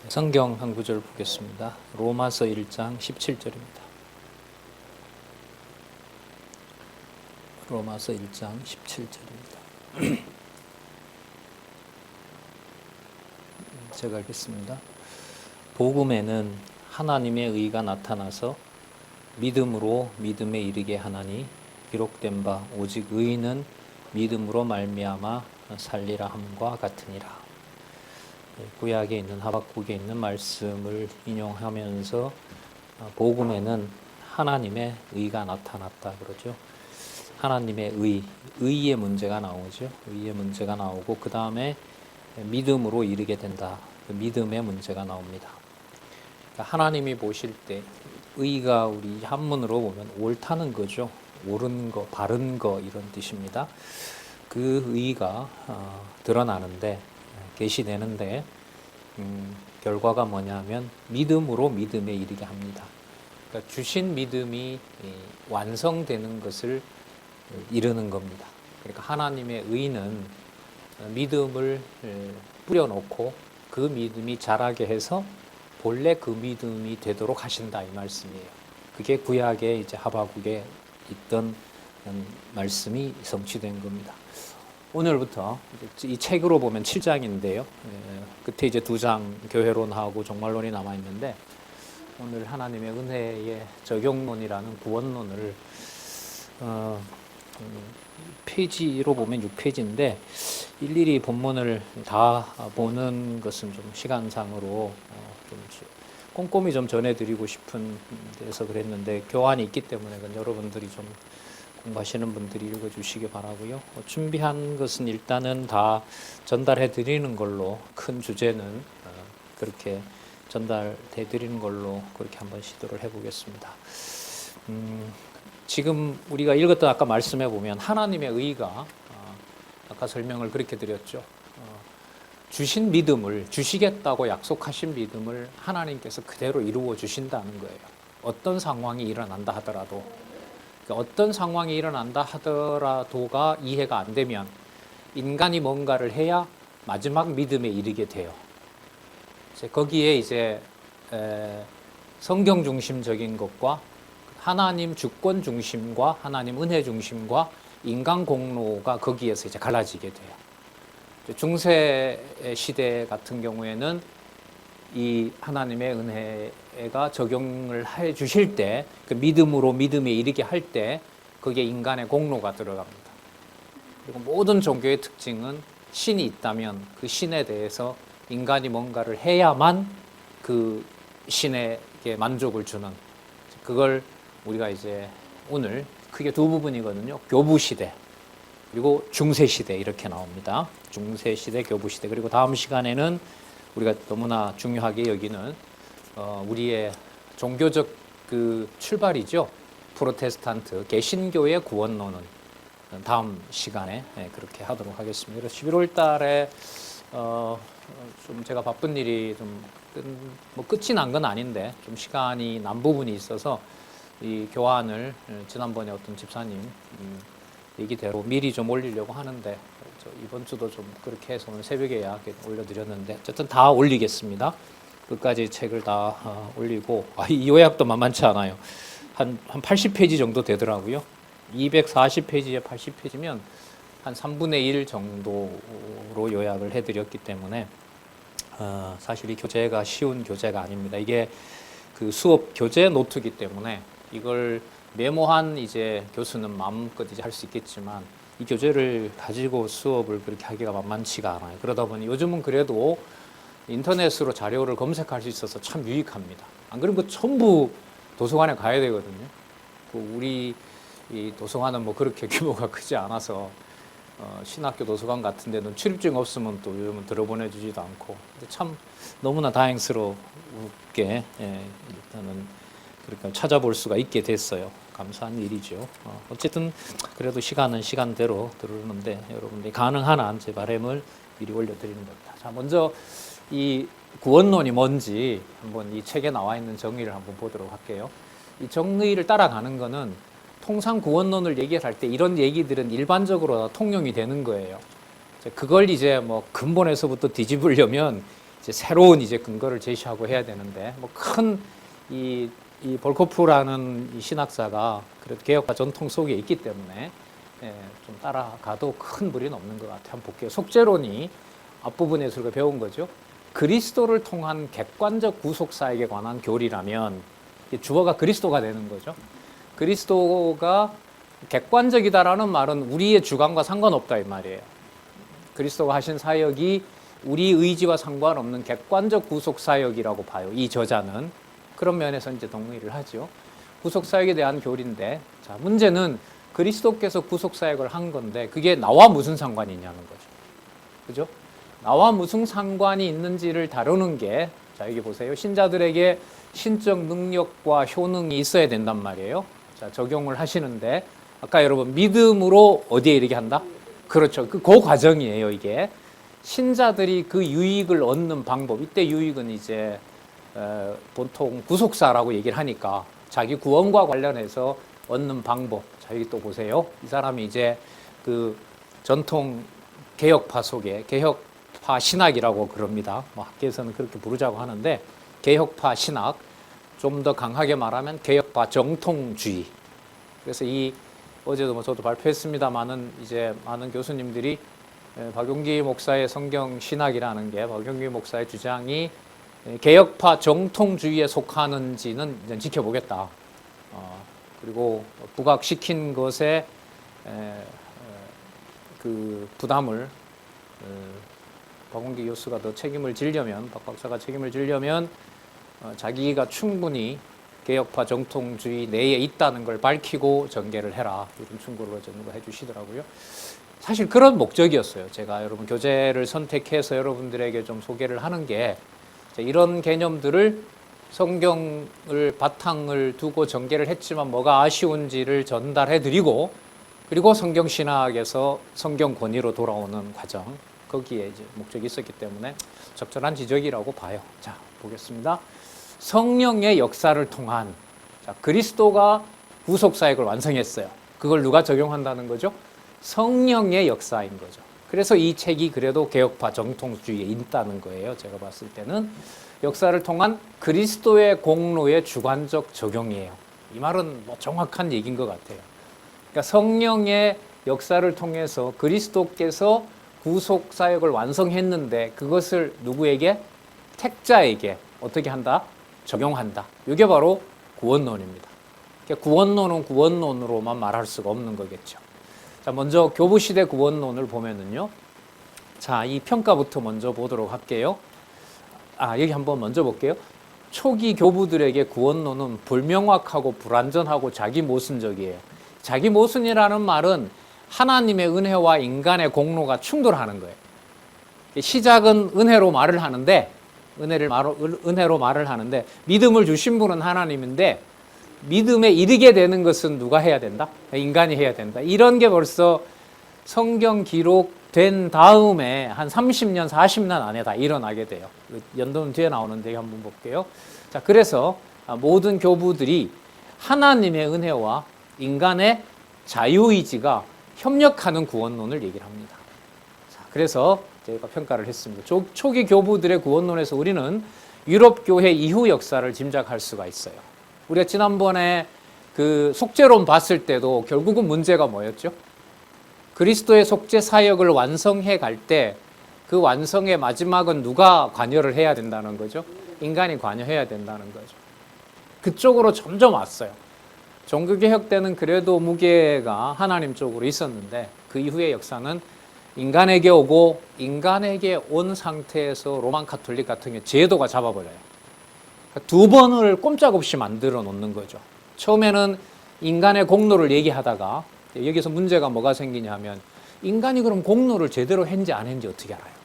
성경 한 구절 보겠습니다. 로마서 1장 17절입니다. 로마서 1장 17절입니다. 제가 읽겠습니다. 복음에는 하나님의 의가 나타나서 믿음으로 믿음에 이르게 하나니 기록된 바 오직 의인은 믿음으로 말미암아 살리라 함과 같으니라. 구약에 있는 하박국에 있는 말씀을 인용하면서 복음에는 하나님의 의가 나타났다 그러죠. 하나님의 의의 문제가 나오죠. 의의 문제가 나오고 그 다음에 믿음으로 이르게 된다. 그 믿음의 문제가 나옵니다. 그러니까 하나님이 보실 때 의가 우리 한문으로 보면 옳다는 거죠. 옳은 거, 바른 거 이런 뜻입니다. 그 의가 드러나는데 계시되는데 결과가 뭐냐면 믿음으로 믿음에 이르게 합니다. 그러니까 주신 믿음이 완성되는 것을 이루는 겁니다. 그러니까 하나님의 의는 믿음을 뿌려놓고 그 믿음이 자라게 해서 본래 그 믿음이 되도록 하신다 이 말씀이에요. 그게 구약에 이제 하박국에 있던 말씀이 성취된 겁니다. 오늘부터 이 책으로 보면 7장인데요. 끝에 이제 2장 교회론하고 종말론이 남아 있는데 오늘 하나님의 은혜의 적용론이라는 구원론을 페이지로 보면 6페이지인데 일일이 본문을 다 보는 것은 좀 시간상으로 좀 꼼꼼히 좀 전해드리고 싶은 데서 그랬는데 교환이 있기 때문에 여러분들이 좀 공부하시는 분들이 읽어주시기 바라고요. 준비한 것은 일단은 다 전달해 드리는 걸로 큰 주제는 그렇게 전달해 드리는 걸로 그렇게 한번 시도를 해보겠습니다. 지금 우리가 읽었던 아까 말씀해 보면 하나님의 의가 아까 설명을 그렇게 드렸죠. 주신 믿음을 주시겠다고 약속하신 믿음을 하나님께서 그대로 이루어 주신다는 거예요. 어떤 상황이 일어난다 하더라도 어떤 상황이 일어난다 하더라도가 이해가 안 되면 인간이 뭔가를 해야 마지막 믿음에 이르게 돼요. 거기에 이제 성경 중심적인 것과 하나님 주권 중심과 하나님 은혜 중심과 인간 공로가 거기에서 이제 갈라지게 돼요. 중세 시대 같은 경우에는 이 하나님의 은혜가 적용을 해 주실 때 그 믿음으로 믿음에 이르게 할 때 거기에 인간의 공로가 들어갑니다. 그리고 모든 종교의 특징은 신이 있다면 그 신에 대해서 인간이 뭔가를 해야만 그 신에게 만족을 주는 그걸 우리가 이제 오늘 크게 두 부분이거든요. 교부시대 그리고 중세시대 이렇게 나옵니다. 중세시대, 교부시대. 그리고 다음 시간에는 우리가 너무나 중요하게 여기는 우리의 종교적 그 출발이죠. 프로테스탄트 개신교의 구원론은 다음 시간에 그렇게 하도록 하겠습니다. 그래서 11월 달에 좀 제가 바쁜 일이 좀 뭐 끝이 난 건 아닌데 좀 시간이 난 부분이 있어서 이 교환을 지난번에 어떤 집사님 얘기대로 미리 좀 올리려고 하는데 이번 주도 좀 그렇게 해서 오늘 새벽에 올려드렸는데 어쨌든 다 올리겠습니다. 끝까지 책을 다 올리고 이 요약도 만만치 않아요. 한 80페이지 정도 되더라고요. 240페이지에 80페이지면 한 3분의 1 정도로 요약을 해드렸기 때문에 사실 이 교재가 쉬운 교재가 아닙니다. 이게 그 수업 교재 노트이기 때문에 이걸 메모한 이제 교수는 마음껏 이제 할 수 있겠지만 이 교재를 가지고 수업을 그렇게 하기가 만만치가 않아요. 그러다 보니 요즘은 그래도 인터넷으로 자료를 검색할 수 있어서 참 유익합니다. 안 그러면 그 전부 도서관에 가야 되거든요. 우리 이 도서관은 뭐 그렇게 규모가 크지 않아서 신학교 도서관 같은 데는 출입증 없으면 또 요즘은 들어보내주지도 않고 참 너무나 다행스럽게 일단은 그러니까 찾아볼 수가 있게 됐어요. 감사한 일이죠. 어쨌든 그래도 시간은 시간대로 들으는데 여러분들이 가능한 한 제 바람을 미리 올려드리는 겁니다. 자, 먼저 이 구원론이 뭔지 한번 이 책에 나와 있는 정의를 한번 보도록 할게요. 이 정의를 따라가는 거는 통상 구원론을 얘기할 때 이런 얘기들은 일반적으로 통용이 되는 거예요. 그걸 이제 뭐 근본에서부터 뒤집으려면 이제 새로운 이제 근거를 제시하고 해야 되는데 뭐 큰 이 볼코프라는 이 신학자가 그래도 개혁과 전통 속에 있기 때문에 좀 따라가도 큰 무리는 없는 것 같아요. 한번 볼게요. 속죄론이 앞부분에서 우리가 배운 거죠. 그리스도를 통한 객관적 구속사에게 관한 교리라면 주어가 그리스도가 되는 거죠. 그리스도가 객관적이다라는 말은 우리의 주관과 상관없다 이 말이에요. 그리스도가 하신 사역이 우리 의지와 상관없는 객관적 구속사역이라고 봐요. 이 저자는. 그런 면에서 이제 동의를 하죠. 구속사역에 대한 교리인데, 자, 문제는 그리스도께서 구속사역을 한 건데, 그게 나와 무슨 상관이 있냐는 거죠. 그죠? 나와 무슨 상관이 있는지를 다루는 게, 자, 여기 보세요. 신자들에게 신적 능력과 효능이 있어야 된단 말이에요. 자, 적용을 하시는데, 아까 여러분, 믿음으로 어디에 이르게 한다? 그렇죠. 그 과정이에요, 이게. 신자들이 그 유익을 얻는 방법, 이때 유익은 이제 보통 구속사라고 얘기를 하니까 자기 구원과 관련해서 얻는 방법. 자, 여기 또 보세요. 이 사람이 이제 그 전통 개혁파 속에 개혁파 신학이라고 그럽니다. 뭐 학계에서는 그렇게 부르자고 하는데 개혁파 신학, 좀 더 강하게 말하면 개혁파 정통주의. 그래서 이 어제도 뭐 저도 발표했습니다만은 이제 많은 교수님들이 박용기 목사의 성경 신학이라는 게 박용기 목사의 주장이 개혁파 정통주의에 속하는지는 이제 지켜보겠다. 그리고 부각시킨 것에 그 부담을 박용기 교수가 더 책임을 지려면, 박 박사가 책임을 지려면 자기가 충분히 개혁파 정통주의 내에 있다는 걸 밝히고 전개를 해라. 이런 충고를 전부가 해주시더라고요. 사실 그런 목적이었어요. 제가 여러분 교재를 선택해서 여러분들에게 좀 소개를 하는 게 이런 개념들을 성경을 바탕을 두고 전개를 했지만 뭐가 아쉬운지를 전달해드리고 그리고 성경신학에서 성경 권위로 돌아오는 과정, 거기에 이제 목적이 있었기 때문에 적절한 지적이라고 봐요. 자, 보겠습니다. 성령의 역사를 통한, 자, 그리스도가 구속사역을 완성했어요. 그걸 누가 적용한다는 거죠? 성령의 역사인 거죠. 그래서 이 책이 그래도 개혁파 정통주의에 있다는 거예요. 제가 봤을 때는 역사를 통한 그리스도의 공로의 주관적 적용이에요. 이 말은 뭐 정확한 얘기인 것 같아요. 그러니까 성령의 역사를 통해서 그리스도께서 구속사역을 완성했는데 그것을 누구에게? 택자에게 어떻게 한다? 적용한다. 이게 바로 구원론입니다. 그러니까 구원론은 구원론으로만 말할 수가 없는 거겠죠. 자, 먼저 교부시대 구원론을 보면은요. 자, 이 평가부터 먼저 보도록 할게요. 여기 한번 먼저 볼게요. 초기 교부들에게 구원론은 불명확하고 불완전하고 자기 모순적이에요. 자기 모순이라는 말은 하나님의 은혜와 인간의 공로가 충돌하는 거예요. 시작은 은혜로 말을 하는데, 은혜로 말을 하는데, 믿음을 주신 분은 하나님인데, 믿음에 이르게 되는 것은 누가 해야 된다? 인간이 해야 된다. 이런 게 벌써 성경 기록된 다음에 한 30년, 40년 안에 다 일어나게 돼요. 연도는 뒤에 나오는데 한번 볼게요. 자, 그래서 모든 교부들이 하나님의 은혜와 인간의 자유의지가 협력하는 구원론을 얘기를 합니다. 자, 그래서 제가 평가를 했습니다. 초기 교부들의 구원론에서 우리는 유럽 교회 이후 역사를 짐작할 수가 있어요. 우리가 지난번에 그 속죄론 봤을 때도 결국은 문제가 뭐였죠? 그리스도의 속죄 사역을 완성해 갈 때 그 완성의 마지막은 누가 관여를 해야 된다는 거죠? 인간이 관여해야 된다는 거죠. 그쪽으로 점점 왔어요. 종교개혁 때는 그래도 무게가 하나님 쪽으로 있었는데 그 이후의 역사는 인간에게 오고 인간에게 온 상태에서 로만 카톨릭 같은 경우 제도가 잡아버려요. 두 번을 꼼짝없이 만들어 놓는 거죠. 처음에는 인간의 공로를 얘기하다가 여기서 문제가 뭐가 생기냐면 인간이 그럼 공로를 제대로 했는지 안 했는지 어떻게 알아요?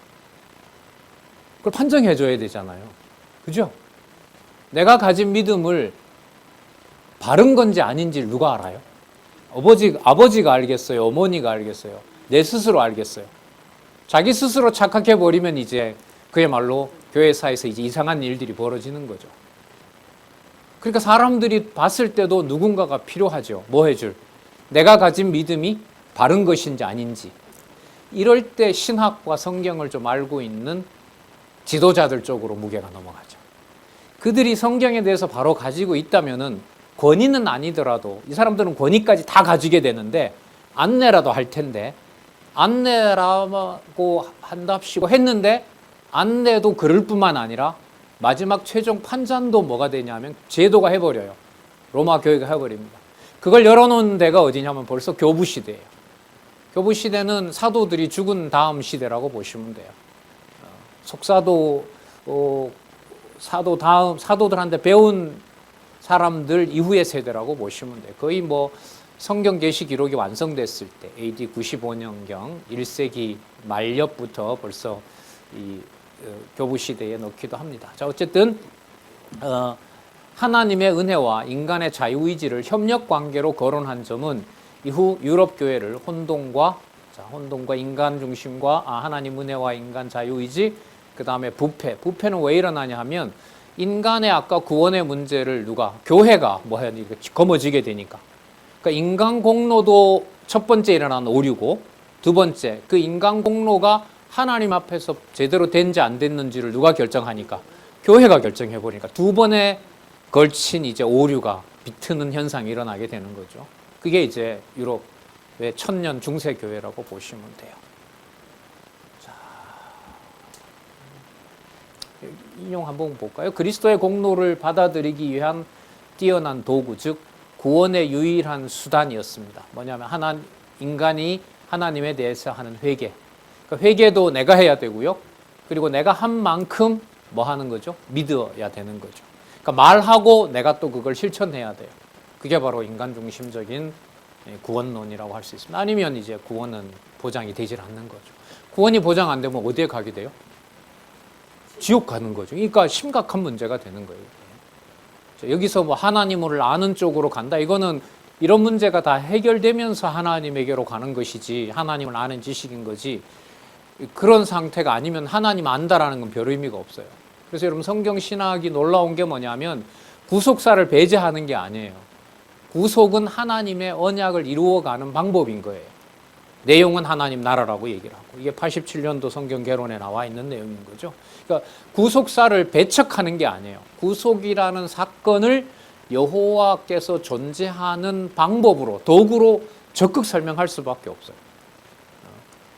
그걸 판정해 줘야 되잖아요. 그죠? 내가 가진 믿음을 바른 건지 아닌지를 누가 알아요? 아버지가 알겠어요? 어머니가 알겠어요? 내 스스로 알겠어요? 자기 스스로 착각해 버리면 이제 그야말로 교회사에서 이제 이상한 일들이 벌어지는 거죠. 그러니까 사람들이 봤을 때도 누군가가 필요하죠. 뭐 해줄? 내가 가진 믿음이 바른 것인지 아닌지. 이럴 때 신학과 성경을 좀 알고 있는 지도자들 쪽으로 무게가 넘어가죠. 그들이 성경에 대해서 바로 가지고 있다면은 권위는 아니더라도 이 사람들은 권위까지 다 가지게 되는데 안내라도 할 텐데 안내라고 한답시고 했는데 안내도 그럴 뿐만 아니라 마지막 최종 판단도 뭐가 되냐면 제도가 해버려요. 로마 교회가 해버립니다. 그걸 열어놓은 데가 어디냐면 벌써 교부 시대예요. 교부 시대는 사도들이 죽은 다음 시대라고 보시면 돼요. 속사도 사도들한테 배운 사람들 이후의 세대라고 보시면 돼요. 거의 뭐 성경 계시 기록이 완성됐을 때 AD 95년경 1세기 말엽부터 벌써 이 교부 시대에 넣기도 합니다. 자, 어쨌든 하나님의 은혜와 인간의 자유의지를 협력 관계로 거론한 점은 이후 유럽 교회를 혼돈과 인간 중심과 하나님 은혜와 인간 자유의지, 그 다음에 부패는 왜 일어나냐 하면 인간의 아까 구원의 문제를 교회가 거머쥐게 되니까. 그러니까 인간 공로도 첫 번째 일어난 오류고, 두 번째 그 인간 공로가 하나님 앞에서 제대로 된지 안 됐는지를 누가 결정하니까 교회가 결정해버리니까 두 번에 걸친 이제 오류가 비트는 현상이 일어나게 되는 거죠. 그게 이제 유럽의 천년 중세 교회라고 보시면 돼요. 자, 인용 한번 볼까요? 그리스도의 공로를 받아들이기 위한 뛰어난 도구, 즉 구원의 유일한 수단이었습니다. 뭐냐면 인간이 하나님에 대해서 하는 회개. 그러니까 회개도 내가 해야 되고요. 그리고 내가 한 만큼 뭐 하는 거죠? 믿어야 되는 거죠. 그러니까 말하고 내가 또 그걸 실천해야 돼요. 그게 바로 인간 중심적인 구원론이라고 할 수 있습니다. 아니면 이제 구원은 보장이 되질 않는 거죠. 구원이 보장 안 되면 어디에 가게 돼요? 지옥 가는 거죠. 그러니까 심각한 문제가 되는 거예요. 여기서 뭐 하나님을 아는 쪽으로 간다. 이거는 이런 문제가 다 해결되면서 하나님에게로 가는 것이지 하나님을 아는 지식인 거지, 그런 상태가 아니면 하나님 안다라는 건 별 의미가 없어요. 그래서 여러분 성경 신학이 놀라운 게 뭐냐면 구속사를 배제하는 게 아니에요. 구속은 하나님의 언약을 이루어가는 방법인 거예요. 내용은 하나님 나라라고 얘기를 하고, 이게 87년도 성경 개론에 나와 있는 내용인 거죠. 그러니까 구속사를 배척하는 게 아니에요. 구속이라는 사건을 여호와께서 존재하는 방법으로, 도구로 적극 설명할 수밖에 없어요.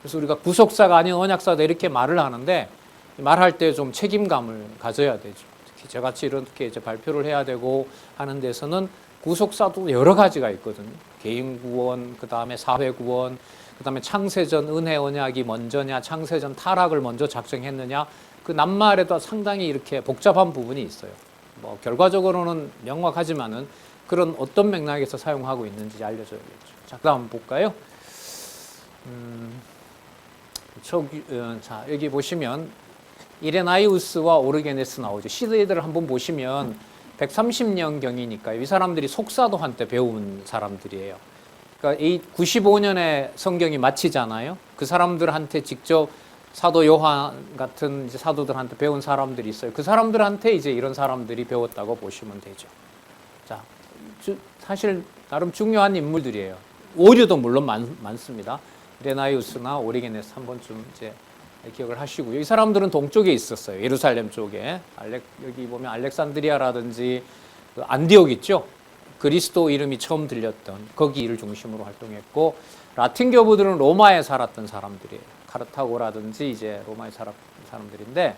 그래서 우리가 구속사가 아닌 언약사다 이렇게 말을 하는데, 말할 때 좀 책임감을 가져야 되죠. 특히 저같이 이렇게 이제 발표를 해야 되고 하는 데서는 구속사도 여러 가지가 있거든요. 개인 구원, 그 다음에 사회 구원, 그 다음에 창세전 은혜 언약이 먼저냐, 창세전 타락을 먼저 작정했느냐, 그 낱말에도 상당히 이렇게 복잡한 부분이 있어요. 뭐 결과적으로는 명확하지만은 그런 어떤 맥락에서 사용하고 있는지 알려줘야겠죠. 자, 그다음 볼까요? 자, 여기 보시면 이레나이우스와 오르게네스 나오죠. 시대들을 한번 보시면 130년경이니까 이 사람들이 속사도 한때 배운 사람들이에요. 그러니까 95년에 성경이 마치잖아요. 그 사람들한테 직접 사도 요한 같은 이제 사도들한테 배운 사람들이 있어요. 그 사람들한테 이제 이런 사람들이 배웠다고 보시면 되죠. 자, 사실 나름 중요한 인물들이에요. 오류도 물론 많습니다. 이레나이우스나 오리게네스 한 번쯤 이제 기억을 하시고요. 이 사람들은 동쪽에 있었어요. 예루살렘 쪽에. 여기 보면 알렉산드리아라든지 그 안디옥 있죠. 그리스도 이름이 처음 들렸던 거기를 중심으로 활동했고, 라틴 교부들은 로마에 살았던 사람들이에요. 카르타고라든지 이제 로마에 살았던 사람들인데,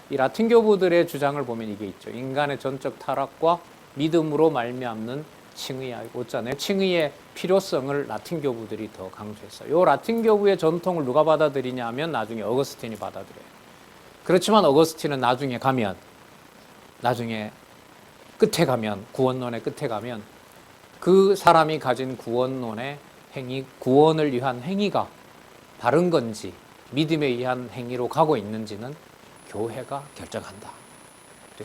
이 라틴 교부들의 주장을 보면 이게 있죠. 인간의 전적 타락과 믿음으로 말미암는 칭의, 있잖아요. 칭의의 필요성을 라틴 교부들이 더 강조했어요. 이 라틴 교부의 전통을 누가 받아들이냐 하면 나중에 어거스틴이 받아들여요. 그렇지만 어거스틴은 나중에 끝에 가면, 구원론의 끝에 가면 그 사람이 가진 구원론의 행위, 구원을 위한 행위가 바른 건지 믿음에 의한 행위로 가고 있는지는 교회가 결정한다.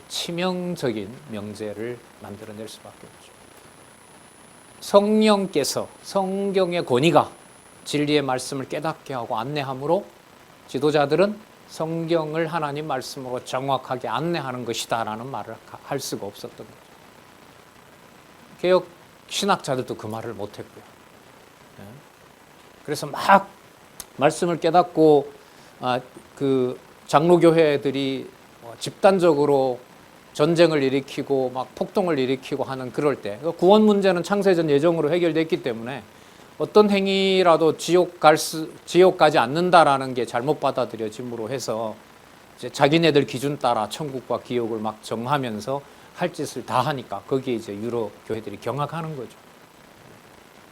치명적인 명제를 만들어낼 수밖에 없죠. 성령께서, 성경의 권위가 진리의 말씀을 깨닫게 하고 안내함으로 지도자들은 성경을 하나님 말씀으로 정확하게 안내하는 것이다라는 말을 할 수가 없었던 거죠. 개혁 신학자들도 그 말을 못했고요. 그래서 막 말씀을 깨닫고 그 장로교회들이 집단적으로 전쟁을 일으키고 막 폭동을 일으키고 하는 그럴 때 구원 문제는 창세전 예정으로 해결됐기 때문에 어떤 행위라도 지옥 가지 않는다라는 게 잘못 받아들여짐으로 해서 이제 자기네들 기준 따라 천국과 지옥을 막 정하면서 할 짓을 다 하니까 거기에 이제 유럽 교회들이 경악하는 거죠.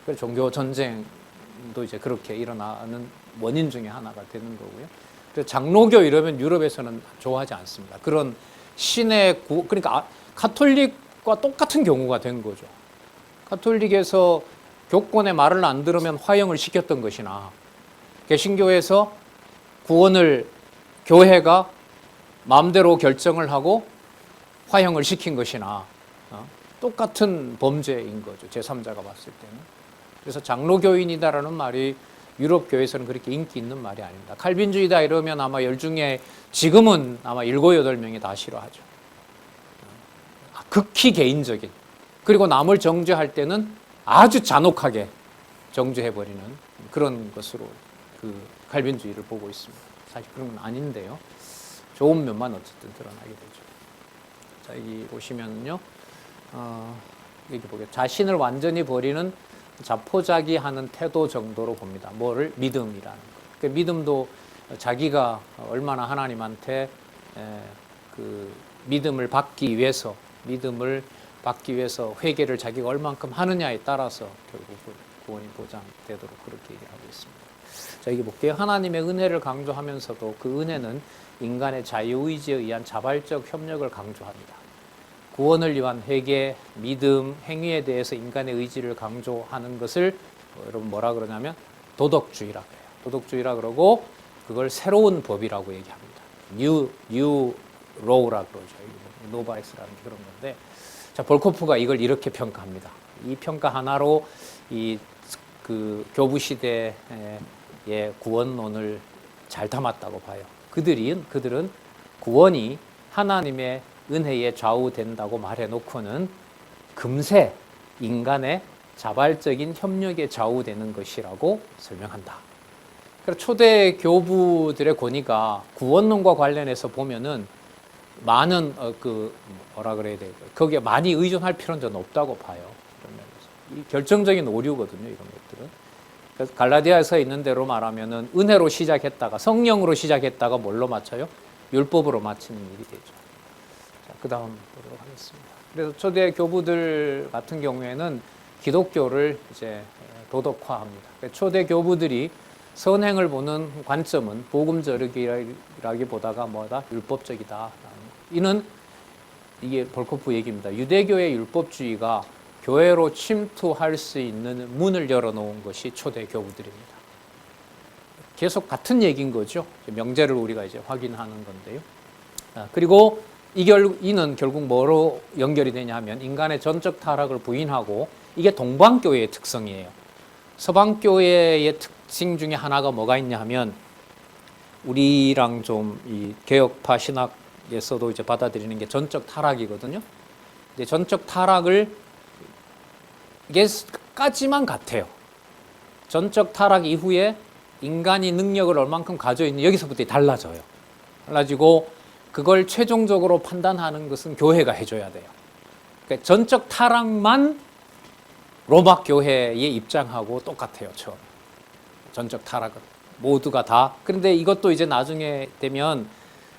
그래서 종교 전쟁도 이제 그렇게 일어나는 원인 중에 하나가 되는 거고요. 그래서 장로교 이러면 유럽에서는 좋아하지 않습니다. 그런 신의 그러니까 카톨릭과 똑같은 경우가 된 거죠. 카톨릭에서 교권의 말을 안 들으면 화형을 시켰던 것이나 개신교에서 구원을 교회가 마음대로 결정을 하고 화형을 시킨 것이나 똑같은 범죄인 거죠. 제3자가 봤을 때는. 그래서 장로교인이다라는 말이 유럽 교회에서는 그렇게 인기 있는 말이 아닙니다. 칼빈주의다 이러면 아마 10중에 지금은 아마 7, 8명이 다 싫어하죠. 극히 개인적인. 그리고 남을 정죄할 때는 아주 잔혹하게 정죄해버리는 그런 것으로 그 칼빈주의를 보고 있습니다. 사실 그런 건 아닌데요. 좋은 면만 어쨌든 드러나게 되죠. 자, 여기 보시면요. 여기 보게 자신을 완전히 버리는 자포자기하는 태도 정도로 봅니다. 뭐를? 믿음이라는 거. 그 믿음도 자기가 얼마나 하나님한테 그 믿음을 받기 위해서 회개를 자기가 얼만큼 하느냐에 따라서 결국 구원이 보장되도록 그렇게 얘기를 하고 있습니다. 자, 여기 볼게요. 하나님의 은혜를 강조하면서도 그 은혜는 인간의 자유의지에 의한 자발적 협력을 강조합니다. 구원을 위한 회개, 믿음, 행위에 대해서 인간의 의지를 강조하는 것을 여러분 뭐라 그러냐면 도덕주의라고 해요. 도덕주의라 그러고 그걸 새로운 법이라고 얘기합니다. New Law라고 그러죠. 노바엑스라는 그런 건데, 자, 볼코프가 이걸 이렇게 평가합니다. 이 평가 하나로 그 교부 시대의 구원론을 잘 담았다고 봐요. 그들은 구원이 하나님의 은혜에 좌우된다고 말해놓고는 금세 인간의 자발적인 협력에 좌우되는 것이라고 설명한다. 그래서 초대 교부들의 권위가 구원론과 관련해서 보면은 많은 거기에 많이 의존할 필요는 전 없다고 봐요. 이 결정적인 오류거든요, 이런 것들은. 그래서 갈라디아에서 있는 대로 말하면은 은혜로 시작했다가 성령으로 시작했다가 뭘로 마쳐요? 율법으로 마치는 일이 되죠. 자, 그다음 보도록 하겠습니다. 그래서 초대 교부들 같은 경우에는 기독교를 이제 도덕화합니다. 초대 교부들이 선행을 보는 관점은 복음적이라기보다가 뭐다? 율법적이다. 이는 이게 볼코프 얘기입니다. 유대교의 율법주의가 교회로 침투할 수 있는 문을 열어놓은 것이 초대 교부들입니다. 계속 같은 얘기인 거죠. 명제를 우리가 이제 확인하는 건데요. 그리고 이는 결국 뭐로 연결이 되냐 하면 인간의 전적 타락을 부인하고 이게 동방교회의 특성이에요. 서방교회의 특징 중에 하나가 뭐가 있냐 하면 우리랑 좀 이 개혁파 신학에서도 이제 받아들이는 게 전적 타락이거든요. 근데 전적 타락을 이게 까지만 같아요. 전적 타락 이후에 인간이 능력을 얼만큼 가지고 있는 여기서부터 달라져요. 달라지고 그걸 최종적으로 판단하는 것은 교회가 해줘야 돼요. 그러니까 전적 타락만 로마 교회의 입장하고 똑같아요. 처음 전적 타락은 모두가 다. 그런데 이것도 이제 나중에 되면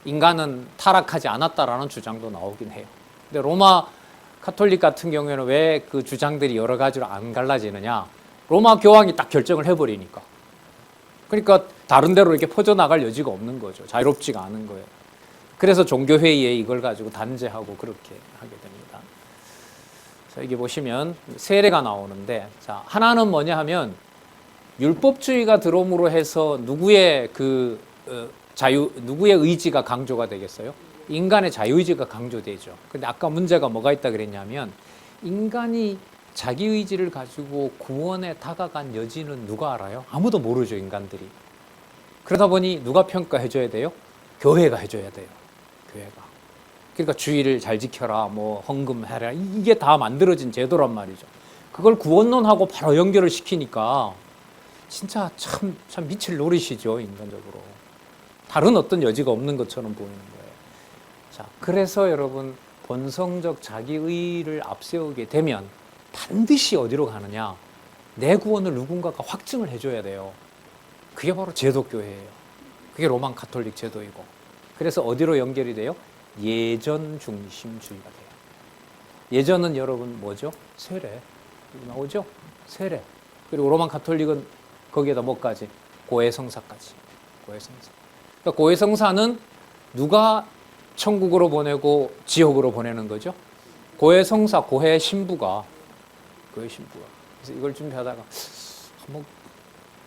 인간은 타락하지 않았다라는 주장도 나오긴 해요. 근데 로마 카톨릭 같은 경우에는 왜 그 주장들이 여러 가지로 안 갈라지느냐? 로마 교황이 딱 결정을 해버리니까. 그러니까 다른 데로 이렇게 퍼져나갈 여지가 없는 거죠. 자유롭지가 않은 거예요. 그래서 종교회의에 이걸 가지고 단죄하고 그렇게 하게 됩니다. 자, 여기 보시면 세례가 나오는데, 자, 하나는 뭐냐 하면 율법주의가 들어옴으로 해서 누구의 누구의 의지가 강조가 되겠어요? 인간의 자유의지가 강조되죠. 근데 아까 문제가 뭐가 있다 그랬냐면 인간이 자기 의지를 가지고 구원에 다가간 여지는 누가 알아요? 아무도 모르죠, 인간들이. 그러다 보니 누가 평가해줘야 돼요? 교회가 해줘야 돼요. 교회가. 그러니까 주의를 잘 지켜라, 뭐 헌금해라, 이게 다 만들어진 제도란 말이죠. 그걸 구원론하고 바로 연결을 시키니까 진짜 참 미칠 노릇이죠, 인간적으로. 다른 어떤 여지가 없는 것처럼 보이는 거예요. 자, 그래서 여러분 본성적 자기의를 앞세우게 되면 반드시 어디로 가느냐? 내 구원을 누군가가 확증을 해줘야 돼요. 그게 바로 제도교회예요. 그게 로만 가톨릭 제도이고. 그래서 어디로 연결이 돼요? 예전 중심주의가 돼요. 예전은 여러분 뭐죠? 세례. 나오죠? 세례. 그리고 로만 가톨릭은 거기에다 뭐까지? 고해성사까지. 고해성사. 그러니까 고해성사는 누가 천국으로 보내고 지옥으로 보내는 거죠? 고해성사, 고해신부가. 그래서 이걸 준비하다가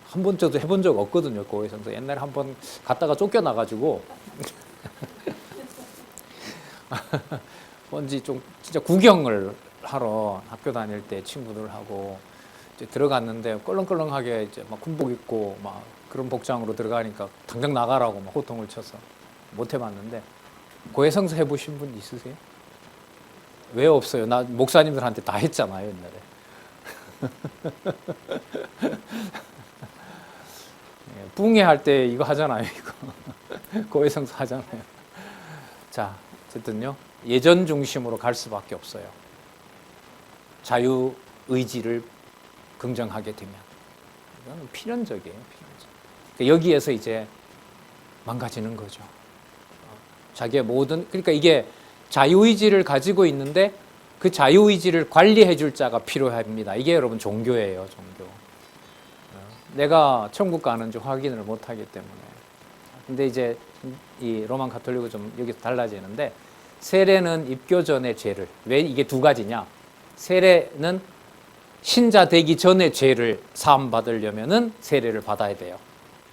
한 번째도 해본 적 없거든요. 고해성사. 옛날에 한 번 갔다가 쫓겨나가지고 뭔지 좀 진짜 구경을 하러 학교 다닐 때 친구들하고 이제 들어갔는데 껄렁껄렁하게 이제 막 군복 입고 막 그런 복장으로 들어가니까 당장 나가라고 막 호통을 쳐서 못 해봤는데 고해성사 해보신 분 있으세요? 왜 없어요? 나 목사님들한테 다 했잖아요 옛날에. 붕괴 할 때 이거 하잖아요 이거. 고해성사 하잖아요. 자, 어쨌든요. 예전 중심으로 갈 수밖에 없어요. 자유의지를 긍정하게 되면. 이건 필연적이에요. 필연적. 여기에서 이제 망가지는 거죠. 자기의 모든, 그러니까 이게 자유의지를 가지고 있는데 그 자유의지를 관리해 줄 자가 필요합니다. 이게 여러분 종교예요. 종교. 내가 천국 가는지 확인을 못하기 때문에. 근데 이제 이 로만 가톨릭은 좀 여기서 달라지는데 세례는 입교 전의 죄를, 왜 이게 두 가지냐? 세례는 신자 되기 전에 죄를 사함 받으려면은 세례를 받아야 돼요.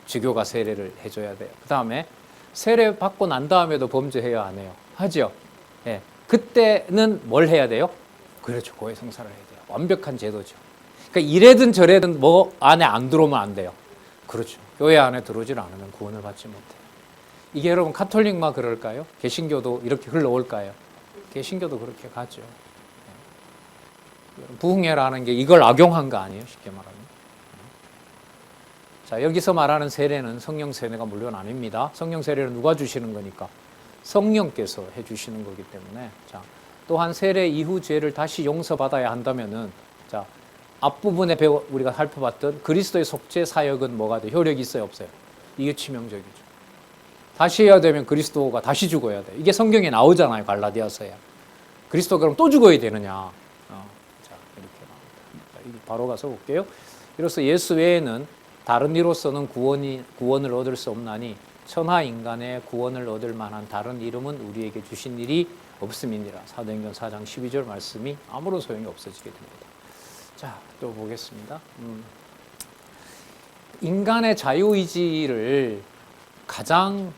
주교가 세례를 해줘야 돼요. 그 다음에 세례 받고 난 다음에도 범죄해야 안 해요? 하죠. 예. 그때는 뭘 해야 돼요? 그렇죠. 고해성사를 해야 돼요. 완벽한 제도죠. 그러니까 이래든 저래든 뭐 안에 안 들어오면 안 돼요. 그렇죠. 교회 안에 들어오질 않으면 구원을 받지 못해요. 이게 여러분 가톨릭만 그럴까요? 개신교도 이렇게 흘러올까요? 개신교도 그렇게 가죠. 부흥회라는 게 이걸 악용한 거 아니에요? 쉽게 말하면. 자, 여기서 말하는 세례는 성령 세례가 물론 아닙니다. 성령 세례는 누가 주시는 거니까? 성령께서 해주시는 거기 때문에. 자, 또한 세례 이후 죄를 다시 용서받아야 한다면은, 자, 앞부분에 우리가 살펴봤던 그리스도의 속죄 사역은 뭐가 돼요? 효력이 있어요, 없어요? 이게 치명적이죠. 다시 해야 되면 그리스도가 다시 죽어야 돼. 이게 성경에 나오잖아요, 갈라디아서에. 그리스도가 그럼 또 죽어야 되느냐? 자, 이렇게 나옵니다. 바로 가서 볼게요. 이로써 예수 외에는 다른 이로서는 구원을 얻을 수 없나니 천하 인간의 구원을 얻을 만한 다른 이름은 우리에게 주신 일이 없음이니라. 사도행전 4장 12절 말씀이 아무런 소용이 없어지게 됩니다. 자, 또 보겠습니다. 인간의 자유의지를 가장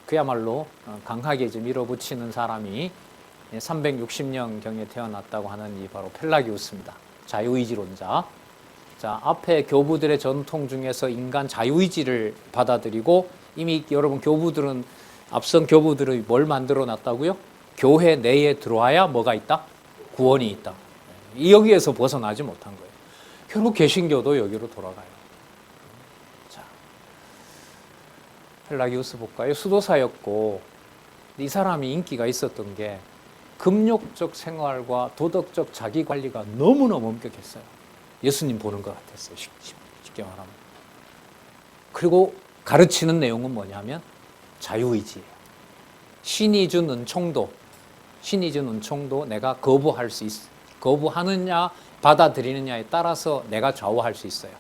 그야말로 강하게 이제 밀어붙이는 사람이 360년경에 태어났다고 하는 이 바로 펠라기우스입니다. 자유의지론자. 자, 앞에 교부들의 전통 중에서 인간 자유의지를 받아들이고 이미 여러분 교부들은 앞선 교부들이 뭘 만들어 놨다고요? 교회 내에 들어와야 뭐가 있다? 구원이 있다. 여기에서 벗어나지 못한 거예요. 결국 개신교도 여기로 돌아가요. 자, 펠라기우스 볼까요? 수도사였고 이 사람이 인기가 있었던 게 금욕적 생활과 도덕적 자기관리가 너무너무 엄격했어요. 예수님 보는 것 같았어요. 쉽게 말하면. 그리고 가르치는 내용은 뭐냐면 자유의지예요. 신이 준 은총도 내가 거부할 수 있어. 거부하느냐 받아들이느냐에 따라서 내가 좌우할 수 있어요.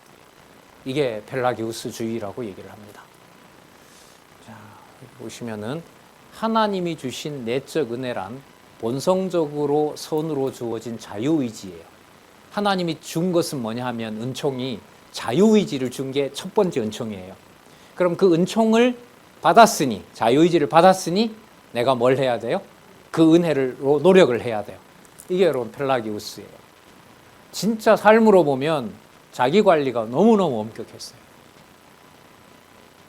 이게 펠라기우스주의라고 얘기를 합니다. 자, 보시면은 하나님이 주신 내적 은혜란 본성적으로 선으로 주어진 자유의지예요. 하나님이 준 것은 뭐냐 하면 은총이 자유의지를 준 게 첫 번째 은총이에요. 그럼 그 은총을 받았으니, 자유의지를 받았으니 내가 뭘 해야 돼요? 그 은혜로 노력을 해야 돼요. 이게 여러분 펠라기우스예요. 진짜 삶으로 보면 자기관리가 너무너무 엄격했어요.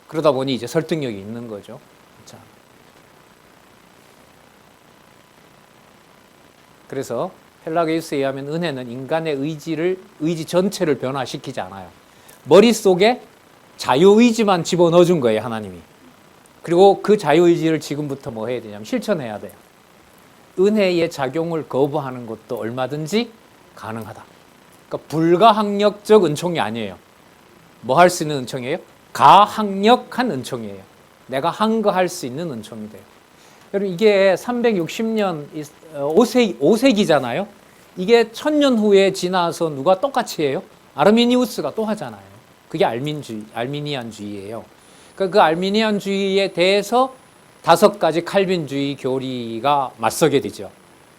그러다 보니 이제 설득력이 있는 거죠. 자, 그래서 펠라기우스에 의하면 은혜는 인간의 의지 전체를 변화시키지 않아요. 머릿속에 자유의지만 집어넣어준 거예요, 하나님이. 그리고 그 자유의지를 지금부터 뭐 해야 되냐면 실천해야 돼요. 은혜의 작용을 거부하는 것도 얼마든지 가능하다. 그러니까 불가항력적 은총이 아니에요. 뭐 할 수 있는 은총이에요? 가항력한 은총이에요. 내가 한 거 할 수 있는 은총이 돼요. 여러분 이게 360년 5세기잖아요. 이게 1000년 후에 지나서 누가 똑같이 해요? 아르미니우스가 또 하잖아요. 그게 알미니안주의예요. 그러니까 그 알미니안주의에 대해서 5가지 칼빈주의 교리가 맞서게 되죠.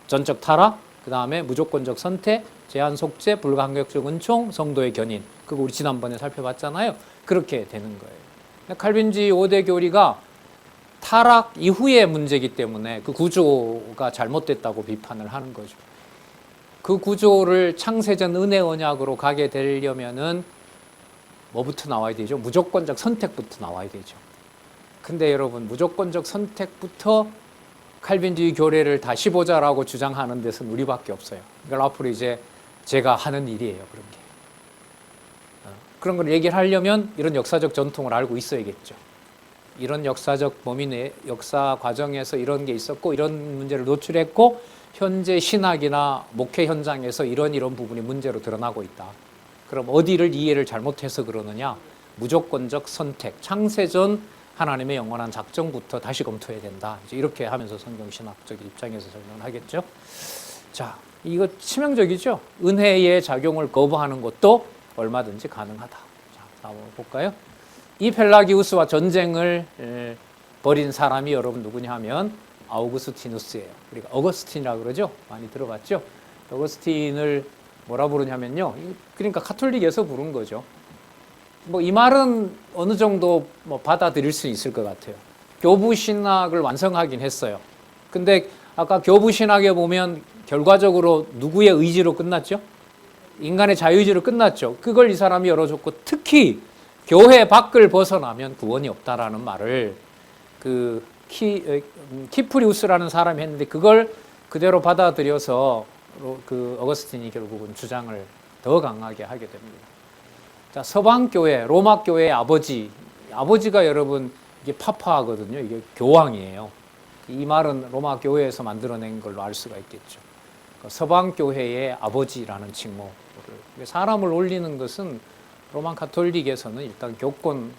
전적 타락, 그 다음에 무조건적 선택, 제한 속죄, 불가항력적 은총, 성도의 견인. 그거 우리 지난번에 살펴봤잖아요. 그렇게 되는 거예요. 칼빈주의 5대 교리가 타락 이후의 문제이기 때문에 그 구조가 잘못됐다고 비판을 하는 거죠. 그 구조를 창세전 은혜 언약으로 가게 되려면은 뭐부터 나와야 되죠? 무조건적 선택부터 나와야 되죠. 근데 여러분 무조건적 선택부터 칼빈주의 교례를 다시 보자라고 주장하는 데서는 우리밖에 없어요. 그러니까 앞으로 이제 제가 하는 일이에요. 그런 게. 그런 걸 얘기를 하려면 이런 역사적 전통을 알고 있어야겠죠. 이런 역사적 범위 내 역사 과정에서 이런 게 있었고 이런 문제를 노출했고 현재 신학이나 목회 현장에서 이런 부분이 문제로 드러나고 있다. 그럼 어디를 이해를 잘못해서 그러느냐? 무조건적 선택, 창세전 하나님의 영원한 작정부터 다시 검토해야 된다. 이제 이렇게 하면서 성경신학적 입장에서 설명을 하겠죠. 자, 이거 치명적이죠? 은혜의 작용을 거부하는 것도 얼마든지 가능하다. 자, 한번 볼까요? 이 펠라기우스와 전쟁을 벌인 사람이 여러분 누구냐 하면 아우구스티누스예요. 우리가 어거스틴이라고 그러죠? 많이 들어봤죠? 어거스틴을 뭐라 부르냐면요. 그러니까 카톨릭에서 부른 거죠. 뭐 이 말은 어느 정도 뭐 받아들일 수 있을 것 같아요. 교부신학을 완성하긴 했어요. 근데 아까 교부신학에 보면 결과적으로 누구의 의지로 끝났죠? 인간의 자유의지로 끝났죠. 그걸 이 사람이 열어줬고 특히 교회 밖을 벗어나면 구원이 없다라는 말을 그 키프리우스라는 사람이 했는데 그걸 그대로 받아들여서 그 어거스틴이 결국은 주장을 더 강하게 하게 됩니다. 자, 서방교회, 로마교회의 아버지가 여러분 이게 파파거든요. 이게 교황이에요. 이 말은 로마교회에서 만들어낸 걸로 알 수가 있겠죠. 서방교회의 아버지라는 칭호를. 사람을 올리는 것은 로마 카톨릭에서는 일단 교권을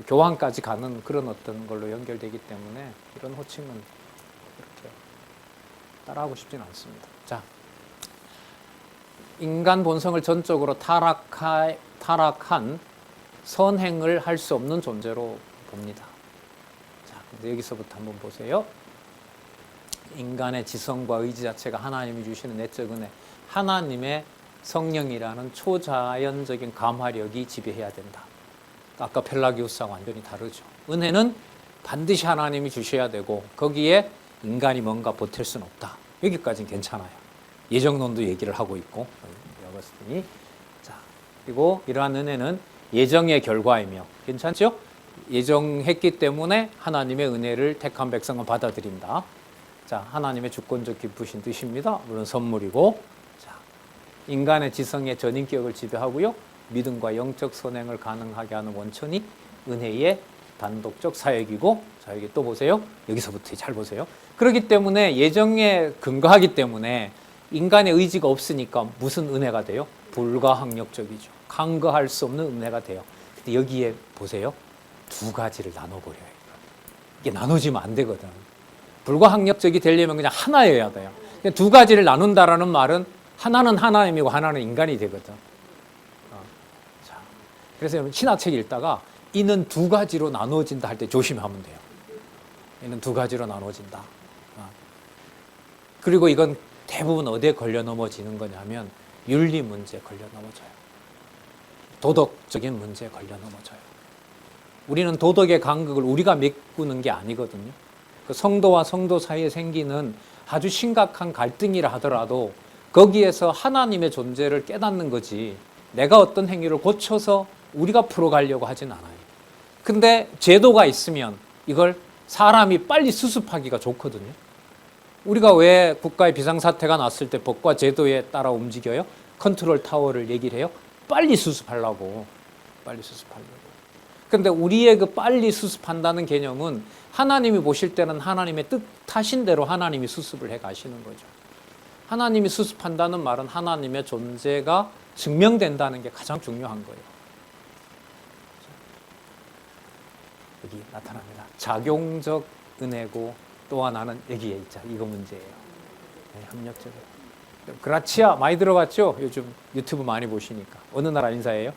교황까지 가는 그런 어떤 걸로 연결되기 때문에 이런 호칭은 그렇게 따라하고 싶지는 않습니다. 자, 인간 본성을 전적으로 타락한 선행을 할 수 없는 존재로 봅니다. 자, 근데 여기서부터 한번 보세요. 인간의 지성과 의지 자체가 하나님이 주시는 내적 은혜, 하나님의 성령이라는 초자연적인 감화력이 지배해야 된다. 아까 펠라기우스하고 완전히 다르죠. 은혜는 반드시 하나님이 주셔야 되고 거기에 인간이 뭔가 보탤 수는 없다. 여기까지는 괜찮아요. 예정론도 얘기를 하고 있고 어거스틴이. 자, 그리고 이러한 은혜는 예정의 결과이며 괜찮죠? 예정했기 때문에 하나님의 은혜를 택한 백성은 받아들인다. 자, 하나님의 주권적 기쁘신 뜻입니다. 물론 선물이고. 자, 인간의 지성의 전인격을 지배하고요. 믿음과 영적 선행을 가능하게 하는 원천이 은혜의 단독적 사역이고, 자, 여기 또 보세요. 여기서부터 잘 보세요. 그렇기 때문에 예정에 근거하기 때문에 인간의 의지가 없으니까 무슨 은혜가 돼요? 불가항력적이죠. 간거할 수 없는 은혜가 돼요. 근데 여기에 보세요. 두 가지를 나눠버려요. 이게 나눠지면 안 되거든. 불가항력적이 되려면 그냥 하나여야 돼요. 두 가지를 나눈다라는 말은 하나는 하나님이고 하나는 인간이 되거든. 자, 그래서 여러분 신학책 읽다가 이는 두 가지로 나눠진다 할 때 조심하면 돼요. 이는 두 가지로 나눠진다. 그리고 이건 대부분 어디에 걸려 넘어지는 거냐면 윤리 문제에 걸려 넘어져요. 도덕적인 문제에 걸려 넘어져요. 우리는 도덕의 간극을 우리가 메꾸는 게 아니거든요. 그 성도와 성도 사이에 생기는 아주 심각한 갈등이라 하더라도 거기에서 하나님의 존재를 깨닫는 거지 내가 어떤 행위를 고쳐서 우리가 풀어가려고 하진 않아요. 근데 제도가 있으면 이걸 사람이 빨리 수습하기가 좋거든요. 우리가 왜 국가의 비상사태가 났을 때 법과 제도에 따라 움직여요? 컨트롤 타워를 얘기를 해요. 빨리 수습하려고. 근데 우리의 그 빨리 수습한다는 개념은 하나님이 보실 때는 하나님의 뜻하신 대로 하나님이 수습을 해 가시는 거죠. 하나님이 수습한다는 말은 하나님의 존재가 증명된다는 게 가장 중요한 거예요. 여기 나타납니다. 작용적 은혜고 또 하나는 여기에 있자. 이거 문제예요. 네, 협력적. 그라치아 많이 들어봤죠? 요즘 유튜브 많이 보시니까. 어느 나라 인사예요?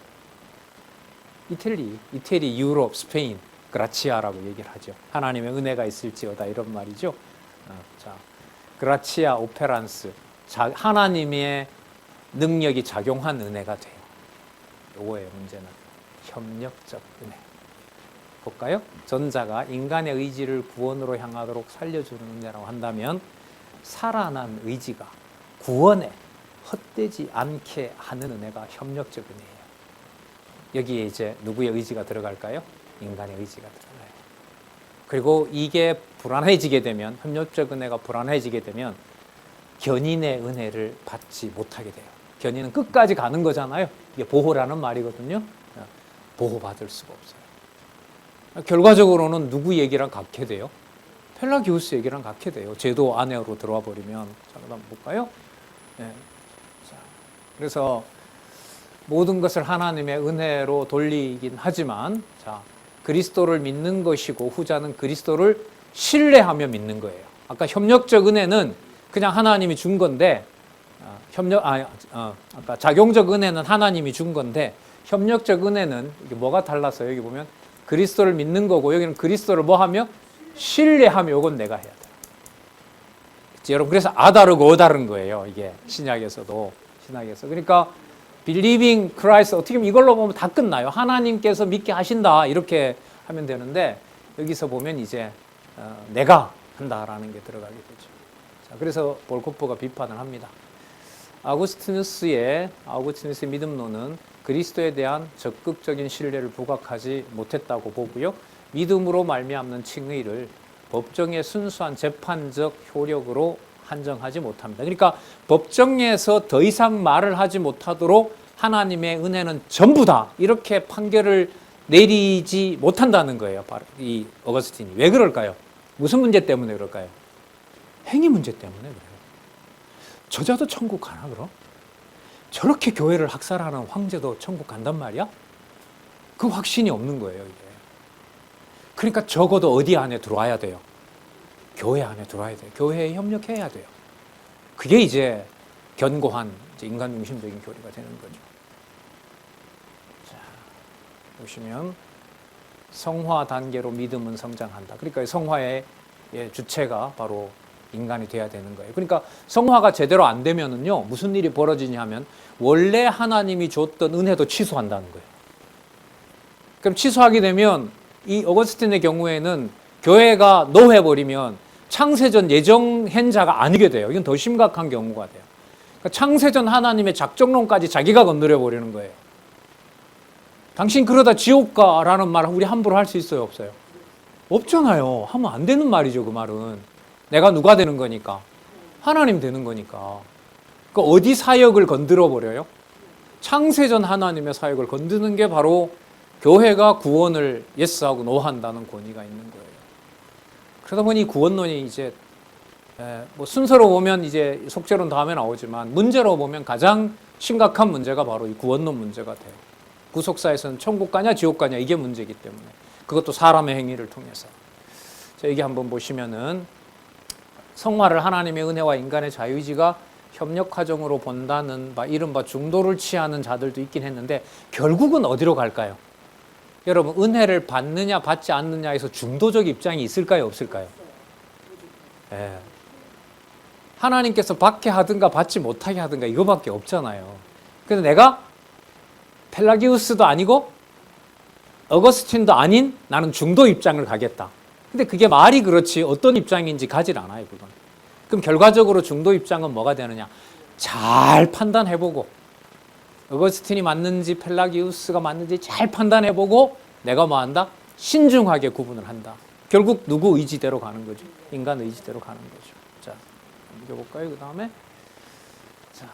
이태리, 유럽, 스페인, 그라치아라고 얘기를 하죠. 하나님의 은혜가 있을지어다 이런 말이죠. 자, 그라치아 오페란스, 하나님의 능력이 작용한 은혜가 돼요. 요거예요, 문제는. 협력적 은혜. 볼까요? 전자가 인간의 의지를 구원으로 향하도록 살려주는 은혜라고 한다면 살아난 의지가 구원에 헛되지 않게 하는 은혜가 협력적 은혜예요. 여기에 이제 누구의 의지가 들어갈까요? 인간의 의지가 들어가요. 그리고 이게 불안해지게 되면, 협력적 은혜가 불안해지게 되면 견인의 은혜를 받지 못하게 돼요. 견인은 끝까지 가는 거잖아요. 이게 보호라는 말이거든요. 보호받을 수가 없어요. 결과적으로는 누구 얘기랑 같게 돼요? 펠라기우스 얘기랑 같게 돼요. 제도 안으로 들어와 버리면. 자, 그다음 볼까요? 네. 자, 그래서 모든 것을 하나님의 은혜로 돌리긴 하지만, 자, 그리스도를 믿는 것이고 후자는 그리스도를 신뢰하며 믿는 거예요. 아까 협력적 은혜는 그냥 하나님이 준 건데, 아까 작용적 은혜는 하나님이 준 건데, 협력적 은혜는 이게 뭐가 달라서 여기 보면 그리스도를 믿는 거고, 여기는 그리스도를 뭐 하며? 신뢰하며. 이건 내가 해야 돼요. 여러분, 그래서 아다르고 어다른 거예요. 이게 신약에서도. 그러니까 believing Christ, 어떻게 보면 이걸로 보면 다 끝나요. 하나님께서 믿게 하신다 이렇게 하면 되는데, 여기서 보면 이제 내가 한다라는 게 들어가게 되죠. 자, 그래서 볼코프가 비판을 합니다. 아우구스티누스의 믿음론은 그리스도에 대한 적극적인 신뢰를 부각하지 못했다고 보고요. 믿음으로 말미암는 칭의를 법정의 순수한 재판적 효력으로 한정하지 못합니다. 그러니까 법정에서 더 이상 말을 하지 못하도록 하나님의 은혜는 전부다 이렇게 판결을 내리지 못한다는 거예요. 바로 이 어거스틴이. 왜 그럴까요? 무슨 문제 때문에 그럴까요? 행위 문제 때문에 그래요. 저자도 천국 가나 그럼? 저렇게 교회를 학살하는 황제도 천국 간단 말이야? 그 확신이 없는 거예요, 이게. 그러니까 적어도 어디 안에 들어와야 돼요? 교회 안에 들어와야 돼요. 교회에 협력해야 돼요. 그게 이제 견고한 인간 중심적인 교리가 되는 거죠. 자, 보시면 성화 단계로 믿음은 성장한다. 그러니까 성화의 주체가 바로 인간이 돼야 되는 거예요. 그러니까 성화가 제대로 안 되면은요, 무슨 일이 벌어지냐 하면 원래 하나님이 줬던 은혜도 취소한다는 거예요. 그럼 취소하게 되면 이 어거스틴의 경우에는 교회가 노해버리면 창세전 예정한 자가 아니게 돼요. 이건 더 심각한 경우가 돼요. 그러니까 창세전 하나님의 작정론까지 자기가 건드려 버리는 거예요. 당신 그러다 지옥 가라는 말 우리 함부로 할 수 있어요, 없어요? 없잖아요. 하면 안 되는 말이죠, 그 말은. 내가 누가 되는 거니까? 하나님 되는 거니까. 그 어디 사역을 건드려 버려요? 창세전 하나님의 사역을 건드는 게 바로 교회가 구원을 예스하고 노한다는 권위가 있는 거예요. 그러다 보니 구원론이 이제 뭐 순서로 보면 이제 속죄론 다음에 나오지만 문제로 보면 가장 심각한 문제가 바로 이 구원론 문제가 돼요. 구속사에서는 천국 가냐 지옥 가냐 이게 문제이기 때문에, 그것도 사람의 행위를 통해서. 자, 여기 한번 보시면은 성화를 하나님의 은혜와 인간의 자유의지가 협력 과정으로 본다는 이른바 중도를 취하는 자들도 있긴 했는데, 결국은 어디로 갈까요? 여러분, 은혜를 받느냐 받지 않느냐에서 중도적 입장이 있을까요, 없을까요? 예. 하나님께서 받게 하든가 받지 못하게 하든가 이거밖에 없잖아요. 그래서 내가 펠라기우스도 아니고 어거스틴도 아닌 나는 중도 입장을 가겠다. 근데 그게 말이 그렇지 어떤 입장인지 가질 않아요, 그건. 그럼 결과적으로 중도 입장은 뭐가 되느냐? 잘 판단해보고, 어거스틴이 맞는지 펠라기우스가 맞는지 잘 판단해보고 내가 뭐 한다? 신중하게 구분을 한다. 결국 누구 의지대로 가는 거죠? 인간 의지대로 가는 거죠. 자, 읽어볼까요? 그 다음에 자,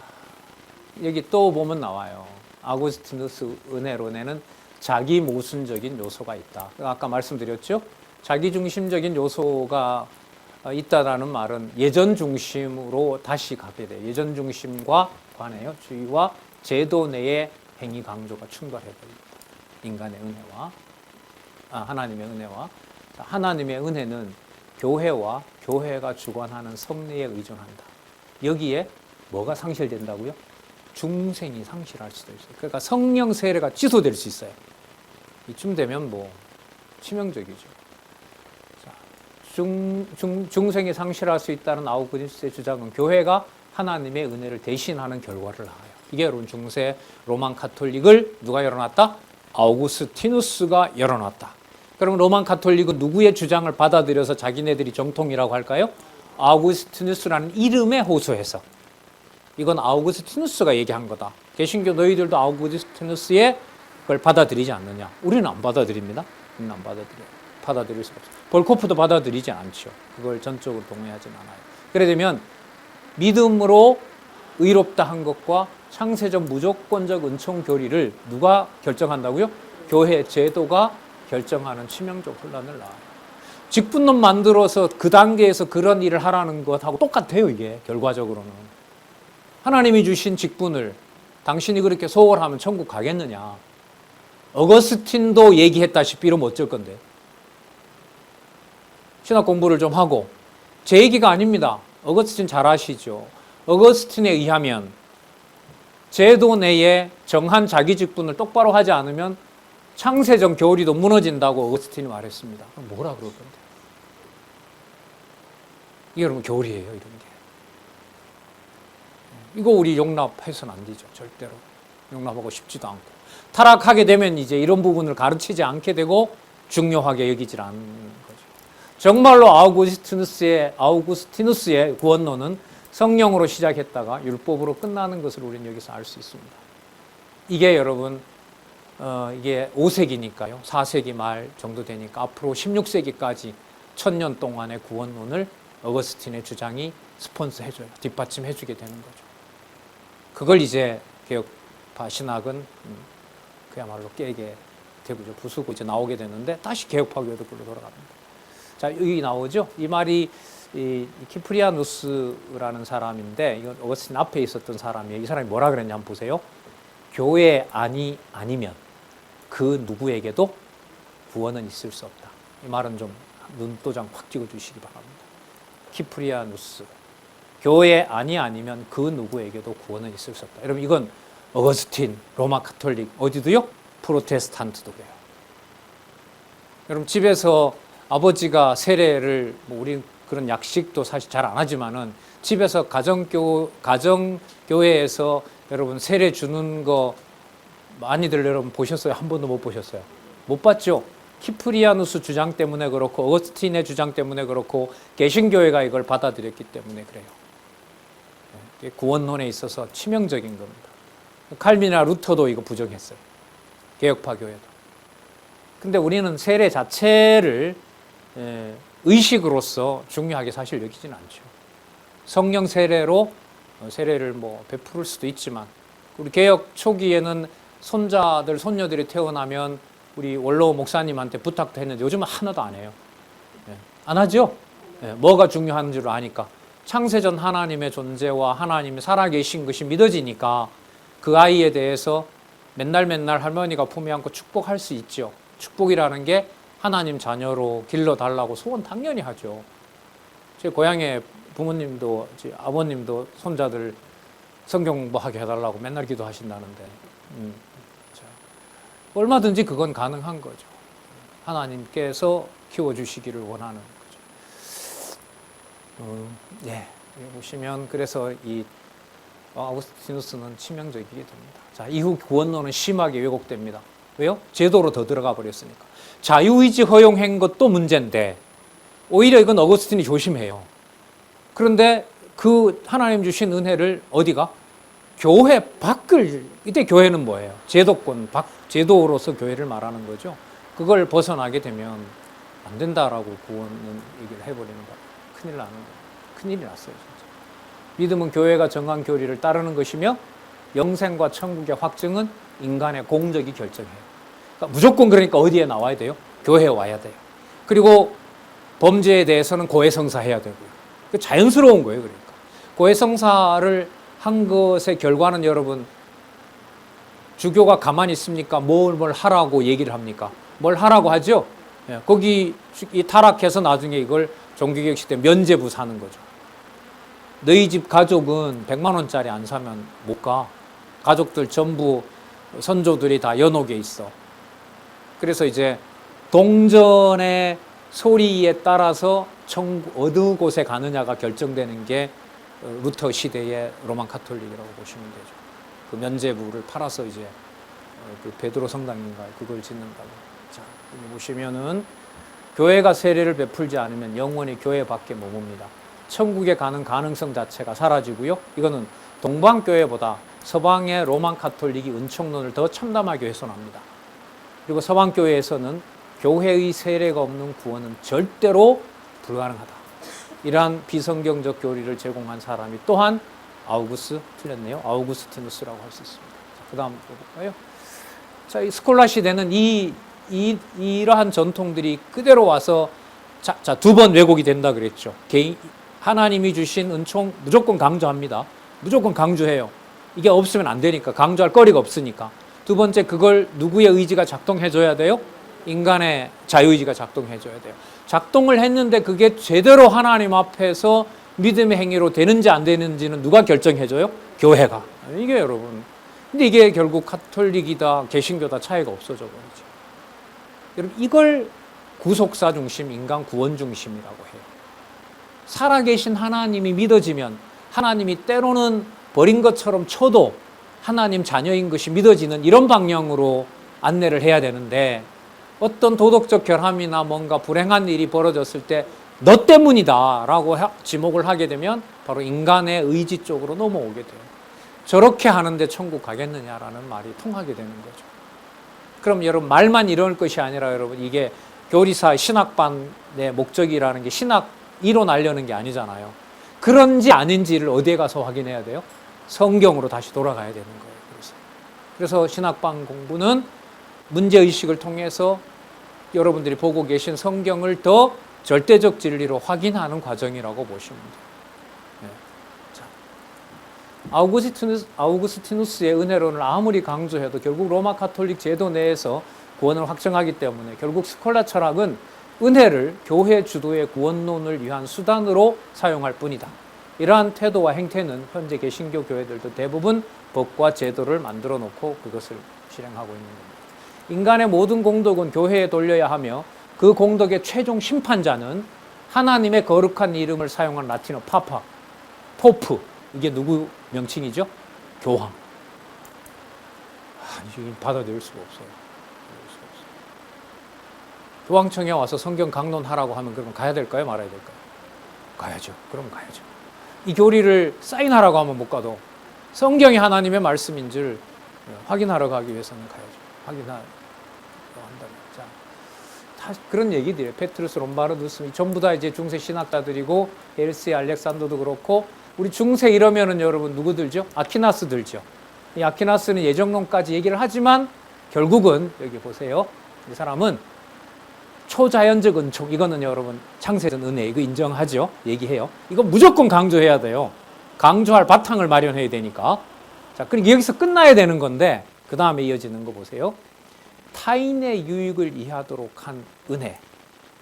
여기 또 보면 나와요. 아우구스티누스 은혜론에는 자기 모순적인 요소가 있다. 아까 말씀드렸죠? 자기 중심적인 요소가 있다라는 말은 예전 중심으로 다시 가게 돼요. 예전 중심과 관해요. 주의와 제도 내의 행위 강조가 충돌해버립니다. 인간의 은혜와 하나님의 은혜와 하나님의 은혜는 교회와 교회가 주관하는 섭리에 의존한다. 여기에 뭐가 상실된다고요? 중생이 상실할 수도 있어요. 그러니까 성령 세례가 취소될 수 있어요. 이쯤 되면 뭐 치명적이죠. 자, 중생이 상실할 수 있다는 아우구스티누스의 주장은 교회가 하나님의 은혜를 대신하는 결과를 낳아요. 이게 여러분 중세 로만 카톨릭을 누가 열어놨다? 아우구스티누스가 열어놨다. 그러면 로만 카톨릭은 누구의 주장을 받아들여서 자기네들이 정통이라고 할까요? 아우구스티누스라는 이름에 호소해서. 이건 아우구스티누스가 얘기한 거다. 개신교 너희들도 아우구스티누스의 그걸 받아들이지 않느냐? 우리는 안 받아들입니다. 우리는 안 받아들여요. 받아들일 수가 없어요. 볼코프도 받아들이지 않죠. 그걸 전적으로 동의하진 않아요. 그래 되면 믿음으로 의롭다 한 것과 창세적 무조건적 은총 교리를 누가 결정한다고요? 교회 제도가 결정하는 치명적 혼란을 낳아요. 직분론 만들어서 그 단계에서 그런 일을 하라는 것하고 똑같아요. 이게 결과적으로는. 하나님이 주신 직분을 당신이 그렇게 소홀하면 천국 가겠느냐. 어거스틴도 얘기했다시피 이러면 어쩔 건데. 신학 공부를 좀 하고. 제 얘기가 아닙니다. 어거스틴 잘 아시죠. 어거스틴에 의하면 제도 내에 정한 자기 직분을 똑바로 하지 않으면 창세적 교리도 무너진다고 어거스틴이 말했습니다. 그럼 뭐라 그럴 건데? 이게 여러분 교리예요, 이런 게. 이거 우리 용납해서는 안 되죠, 절대로. 용납하고 싶지도 않고. 타락하게 되면 이제 이런 부분을 가르치지 않게 되고 중요하게 여기질 않는 거죠. 정말로 아우구스티누스의 구원론은 성령으로 시작했다가 율법으로 끝나는 것을 우리는 여기서 알 수 있습니다. 이게 여러분 이게 5세기니까요. 4세기 말 정도 되니까 앞으로 16세기까지 1000년 동안의 구원론을 어거스틴의 주장이 스폰서해줘요. 뒷받침해주게 되는 거죠. 그걸 이제 개혁파 신학은 그야말로 깨게 되고죠. 부수고 이제 나오게 되는데 다시 개혁파 교도로 돌아갑니다. 자, 여기 나오죠. 이 말이 이 키프리아누스라는 사람인데 이건 어거스틴 앞에 있었던 사람이에요. 이 사람이 뭐라 그랬냐 한번 보세요. 교회 아니면 그 누구에게도 구원은 있을 수 없다. 이 말은 좀 눈도장 확 찍어주시기 바랍니다. 키프리아누스. 교회 아니면 그 누구에게도 구원은 있을 수 없다. 여러분 이건 어거스틴, 로마 카톨릭, 어디도요? 프로테스탄트도 그래요. 여러분 집에서 아버지가 세례를 우리 그런 약식도 사실 잘 안 하지만은 집에서 가정교회에서 여러분 세례 주는 거 많이들 여러분 보셨어요? 한 번도 못 보셨어요? 못 봤죠? 키프리아누스 주장 때문에 그렇고 어거스틴의 주장 때문에 그렇고 개신교회가 이걸 받아들였기 때문에 그래요. 구원론에 있어서 치명적인 겁니다. 칼빈이나 루터도 이거 부정했어요. 개혁파 교회도. 근데 우리는 세례 자체를 의식으로서 중요하게 사실 여기진 않죠. 성령 세례로 세례를 뭐 베풀 수도 있지만 우리 개혁 초기에는 손자들, 손녀들이 태어나면 우리 원로 목사님한테 부탁도 했는데 요즘은 하나도 안 해요. 안 하죠? 뭐가 중요한 줄 아니까. 창세전 하나님의 존재와 하나님이 살아계신 것이 믿어지니까 그 아이에 대해서 맨날 할머니가 품에 안고 축복할 수 있죠. 축복이라는 게 하나님 자녀로 길러달라고 소원 당연히 하죠. 제 고향에 부모님도 아버님도 손자들 성경 공부하게 해달라고 맨날 기도하신다는데 얼마든지 그건 가능한 거죠. 하나님께서 키워주시기를 원하는 거죠. 여기 보시면 그래서 이 아우구스티누스는 치명적이게 됩니다. 자, 이후 구원론은 심하게 왜곡됩니다. 왜요? 제도로 더 들어가 버렸으니까. 자유의지 허용한 것도 문제인데 오히려 이건 어거스틴이 조심해요. 그런데 그 하나님 주신 은혜를 어디가? 교회 밖을, 이때 교회는 뭐예요? 제도권 밖, 제도로서 교회를 말하는 거죠. 그걸 벗어나게 되면 안 된다라고 구원은 얘기를 해버리는 거예요. 큰일 나는 거예요. 큰일이 났어요, 진짜. 믿음은 교회가 정한 교리를 따르는 것이며 영생과 천국의 확증은 인간의 공적이 결정해요. 무조건 그러니까 어디에 나와야 돼요? 교회에 와야 돼요. 그리고 범죄에 대해서는 고해성사해야 되고요. 그 자연스러운 거예요. 그러니까 고해성사를 한 것의 결과는 여러분 주교가 가만히 있습니까? 뭘 하라고 얘기를 합니까? 뭘 하라고 하죠? 예, 거기 이 타락해서 나중에 이걸 종교개혁 시대 면죄부 사는 거죠. 너희 집 가족은 100만 원짜리 안 사면 못 가. 가족들 전부 선조들이 다 연옥에 있어. 그래서 이제 동전의 소리에 따라서 어느 곳에 가느냐가 결정되는 게 루터 시대의 로만 카톨릭이라고 보시면 되죠. 그 면죄부를 팔아서 이제 그 베드로 성당인가 그걸 짓는다고. 자, 여기 보시면은 교회가 세례를 베풀지 않으면 영원히 교회 밖에 머뭅니다. 천국에 가는 가능성 자체가 사라지고요. 이거는 동방교회보다 서방의 로만 카톨릭이 은총론을 더 참담하게 훼손합니다. 그리고 서방교회에서는 교회의 세례가 없는 구원은 절대로 불가능하다. 이러한 비성경적 교리를 제공한 사람이 또한 틀렸네요. 아우구스티누스라고 할 수 있습니다. 그 다음 볼까요? 자, 이 스콜라 시대는 이러한 전통들이 그대로 와서 두 번 왜곡이 된다 그랬죠. 하나님이 주신 은총 무조건 강조합니다. 무조건 강조해요. 이게 없으면 안 되니까, 강조할 거리가 없으니까. 두 번째, 그걸 누구의 의지가 작동해줘야 돼요? 인간의 자유의지가 작동해줘야 돼요. 작동을 했는데 그게 제대로 하나님 앞에서 믿음의 행위로 되는지 안 되는지는 누가 결정해줘요? 교회가. 이게 여러분. 근데 이게 결국 카톨릭이다, 개신교다 차이가 없어져 버리죠. 여러분, 이걸 구속사 중심, 인간 구원 중심이라고 해요. 살아계신 하나님이 믿어지면 하나님이 때로는 버린 것처럼 쳐도 하나님 자녀인 것이 믿어지는 이런 방향으로 안내를 해야 되는데, 어떤 도덕적 결함이나 뭔가 불행한 일이 벌어졌을 때 너 때문이다 라고 지목을 하게 되면 바로 인간의 의지 쪽으로 넘어오게 돼요. 저렇게 하는데 천국 가겠느냐라는 말이 통하게 되는 거죠. 그럼 여러분, 말만 이럴 것이 아니라 여러분, 이게 교리사 신학반의 목적이라는 게 신학 이론 알려는 게 아니잖아요. 그런지 아닌지를 어디에 가서 확인해야 돼요? 성경으로 다시 돌아가야 되는 거예요. 그래서 신학반 공부는 문제의식을 통해서 여러분들이 보고 계신 성경을 더 절대적 진리로 확인하는 과정이라고 보시면 돼요. 자, 아우구스티누스의 은혜론을 아무리 강조해도 결국 로마 카톨릭 제도 내에서 구원을 확정하기 때문에 결국 스콜라 철학은 은혜를 교회 주도의 구원론을 위한 수단으로 사용할 뿐이다. 이러한 태도와 행태는 현재 개신교 교회들도 대부분 법과 제도를 만들어 놓고 그것을 실행하고 있는 겁니다. 인간의 모든 공덕은 교회에 돌려야 하며 그 공덕의 최종 심판자는 하나님의 거룩한 이름을 사용한 라틴어 파파, 포프, 이게 누구 명칭이죠? 교황. 이게 받아들일 수가 없어요. 교황청에 와서 성경 강론하라고 하면 그럼 가야 될까요? 말아야 될까요? 가야죠. 그럼 가야죠. 이 교리를 사인하라고 하면 못 가도 성경이 하나님의 말씀인 줄 확인하러 가기 위해서는 가야죠. 확인하러 한다면. 자, 다 그런 얘기들이에요. 페트루스, 롬바르두스 전부 다 이제 중세 신학자들이고, 엘세, 알렉산더도 그렇고, 우리 중세 이러면은 여러분 누구 들죠? 아퀴나스 들죠. 이 아퀴나스는 예정론까지 얘기를 하지만 결국은 여기 보세요. 이 사람은 초자연적 은총, 이거는 여러분 창세전 은혜, 이거 인정하죠? 얘기해요. 이거 무조건 강조해야 돼요. 강조할 바탕을 마련해야 되니까. 자, 그러니까 여기서 끝나야 되는 건데, 그 다음에 이어지는 거 보세요. 타인의 유익을 이해하도록 한 은혜.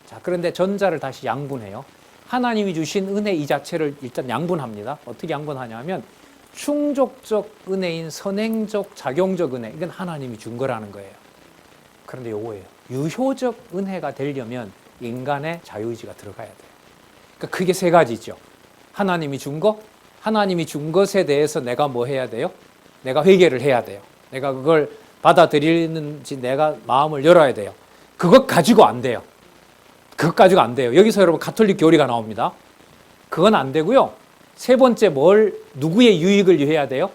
자, 그런데 전자를 다시 양분해요. 하나님이 주신 은혜 이 자체를 일단 양분합니다. 어떻게 양분하냐면, 충족적 은혜인 선행적, 작용적 은혜, 이건 하나님이 준 거라는 거예요. 그런데 요거예요. 유효적 은혜가 되려면 인간의 자유의지가 들어가야 돼요. 그러니까 그게 세 가지죠. 하나님이 준 거, 하나님이 준 것에 대해서 내가 뭐 해야 돼요? 내가 회개를 해야 돼요. 내가 그걸 받아들이는지 내가 마음을 열어야 돼요. 그것 가지고 안 돼요. 그것 가지고 안 돼요. 여기서 여러분 가톨릭 교리가 나옵니다. 그건 안 되고요. 세 번째, 누구의 유익을 위해야 돼요?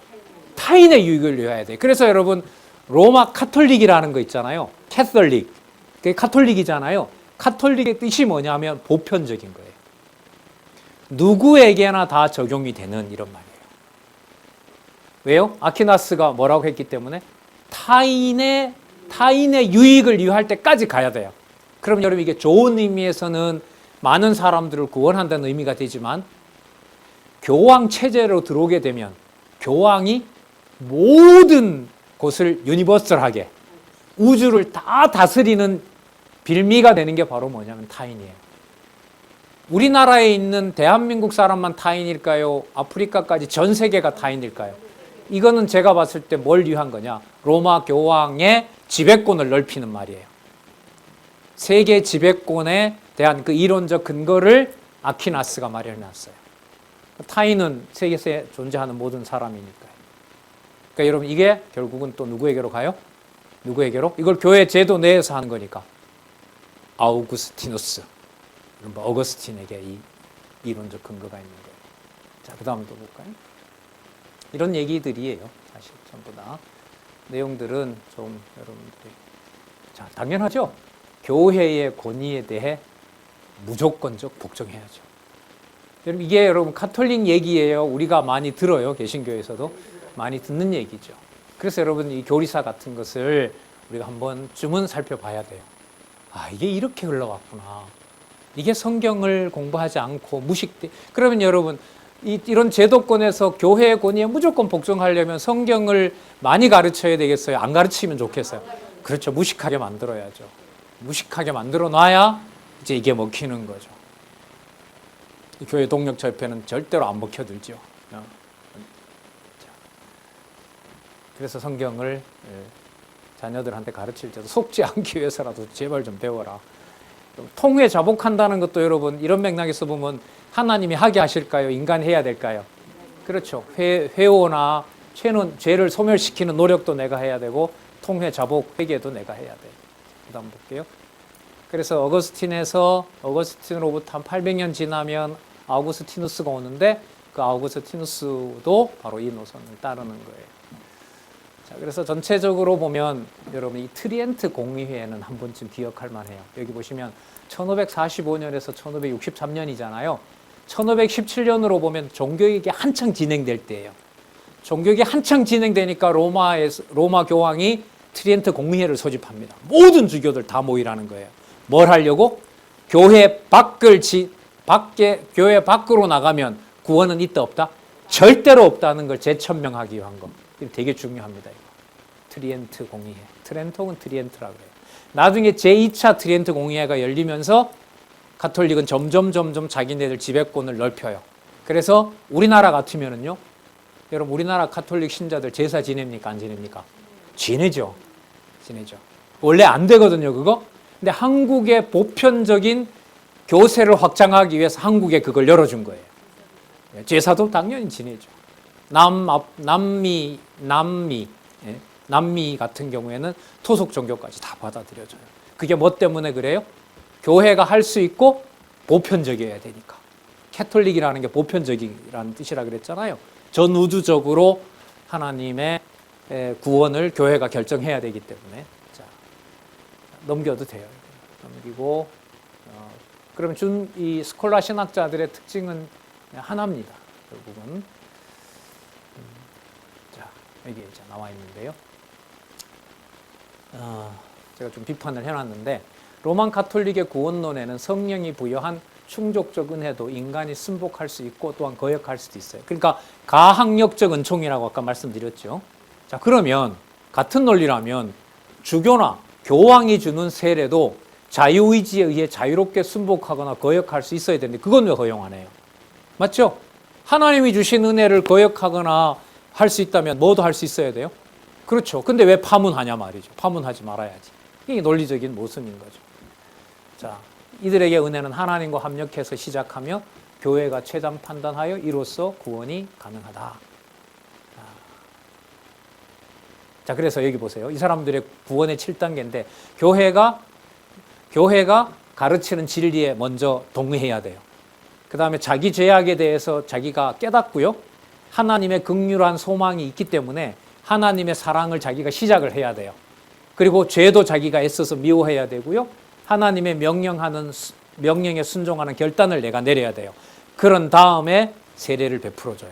타인의 유익을 위해야 돼요. 그래서 여러분 로마 카톨릭이라는 거 있잖아요. 캐톨릭. 그게 카톨릭이잖아요. 카톨릭의 뜻이 뭐냐면 보편적인 거예요. 누구에게나 다 적용이 되는 이런 말이에요. 왜요? 아퀴나스가 뭐라고 했기 때문에 타인의 타인의 유익을 위할 때까지 가야 돼요. 그럼 여러분 이게 좋은 의미에서는 많은 사람들을 구원한다는 의미가 되지만 교황 체제로 들어오게 되면 교황이 모든 곳을 유니버설하게 우주를 다 다스리는 빌미가 되는 게 바로 뭐냐면 타인이에요. 우리나라에 있는 대한민국 사람만 타인일까요? 아프리카까지 전 세계가 타인일까요? 이거는 제가 봤을 때 뭘 위한 거냐? 로마 교황의 지배권을 넓히는 말이에요. 세계 지배권에 대한 그 이론적 근거를 아퀴나스가 마련해놨어요. 타인은 세계에 존재하는 모든 사람이니까요. 그러니까 여러분 이게 결국은 또 누구에게로 가요? 누구에게로? 이걸 교회 제도 내에서 하는 거니까 아우구스티누스, 어거스틴에게 이 이론적 근거가 있는 거예요. 자, 그 다음 또 볼까요? 이런 얘기들이에요. 사실 전부 다 내용들은 좀 여러분들이 자 당연하죠. 교회의 권위에 대해 무조건적 복종해야죠. 여러분 이게 여러분 카톨릭 얘기예요. 우리가 많이 들어요. 개신교에서도 많이 듣는 얘기죠. 그래서 여러분 이 교리사 같은 것을 우리가 한번쯤은 살펴봐야 돼요. 아 이게 이렇게 흘러왔구나. 이게 성경을 공부하지 않고 무식돼. 그러면 여러분 이런 제도권에서 교회의 권위에 무조건 복종하려면 성경을 많이 가르쳐야 되겠어요? 안 가르치면 좋겠어요? 그렇죠. 무식하게 만들어야죠. 무식하게 만들어 놔야 이제 이게 먹히는 거죠. 교회 동력철폐는 절대로 안 먹혀들죠. 그래서 성경을 자녀들한테 가르칠 때도 속지 않기 위해서라도 제발 좀 배워라. 통회 자복한다는 것도 여러분 이런 맥락에서 보면 하나님이 하게 하실까요? 인간이 해야 될까요? 그렇죠. 회오나 죄를 소멸시키는 노력도 내가 해야 되고 통회 자복 회개도 내가 해야 돼요. 그 다음 볼게요. 그래서 어거스틴으로부터 한 800년 지나면 아우구스티누스가 오는데 그 아우구스티누스도 바로 이 노선을 따르는 거예요. 자, 그래서 전체적으로 보면 여러분 이 트리엔트 공의회는 한 번쯤 기억할 만해요. 여기 보시면 1545년에서 1563년이잖아요. 1517년으로 보면 종교개혁이 한창 진행될 때예요. 종교개혁이 한창 진행되니까 로마 교황이 트리엔트 공의회를 소집합니다. 모든 주교들 다 모이라는 거예요. 뭘 하려고? 교회 밖으로 나가면 구원은 있다 없다? 절대로 없다는 걸 재천명하기 위한 거. 이거 되게 중요합니다. 이거. 트리엔트 공의회. 트렌토는 트리엔트라고 해요. 나중에 제2차 트리엔트 공의회가 열리면서 가톨릭은 점점 자기네들 지배권을 넓혀요. 그래서 우리나라 같으면은요. 여러분 우리나라 가톨릭 신자들 제사 지냅니까? 안 지냅니까? 지내죠. 원래 안 되거든요, 그거. 근데 한국의 보편적인 교세를 확장하기 위해서 한국에 그걸 열어준 거예요. 제사도 당연히 지내죠. 남미 같은 경우에는 토속 종교까지 다 받아들여져요. 그게 뭐 때문에 그래요? 교회가 할 수 있고 보편적이어야 되니까. 캐톨릭이라는 게 보편적이라는 뜻이라 그랬잖아요. 전 우주적으로 하나님의 구원을 교회가 결정해야 되기 때문에. 자, 넘겨도 돼요. 넘기고 그럼 이 스콜라 신학자들의 특징은 하나입니다. 결국은 자 여기 이제 나와 있는데요. 제가 좀 비판을 해놨는데 로만 가톨릭의 구원론에는 성령이 부여한 충족적 은혜도 인간이 승복할 수 있고 또한 거역할 수도 있어요. 그러니까 가항력적 은총이라고 아까 말씀드렸죠. 자 그러면 같은 논리라면 주교나 교황이 주는 세례도 자유의지에 의해 자유롭게 순복하거나 거역할 수 있어야 되는데 그건 왜 허용 안 해요? 맞죠? 하나님이 주신 은혜를 거역하거나 할 수 있다면 뭐도 할 수 있어야 돼요? 그렇죠. 근데 왜 파문하냐 말이죠. 파문하지 말아야지. 이게 논리적인 모순인 거죠. 자, 이들에게 은혜는 하나님과 합력해서 시작하며 교회가 최단 판단하여 이로써 구원이 가능하다. 자, 그래서 여기 보세요. 이 사람들의 구원의 7단계인데 교회가 가르치는 진리에 먼저 동의해야 돼요. 그 다음에 자기 죄악에 대해서 자기가 깨닫고요. 하나님의 극률한 소망이 있기 때문에 하나님의 사랑을 자기가 시작을 해야 돼요. 그리고 죄도 자기가 애써서 미워해야 되고요. 하나님의 명령에 순종하는 결단을 내가 내려야 돼요. 그런 다음에 세례를 베풀어줘요.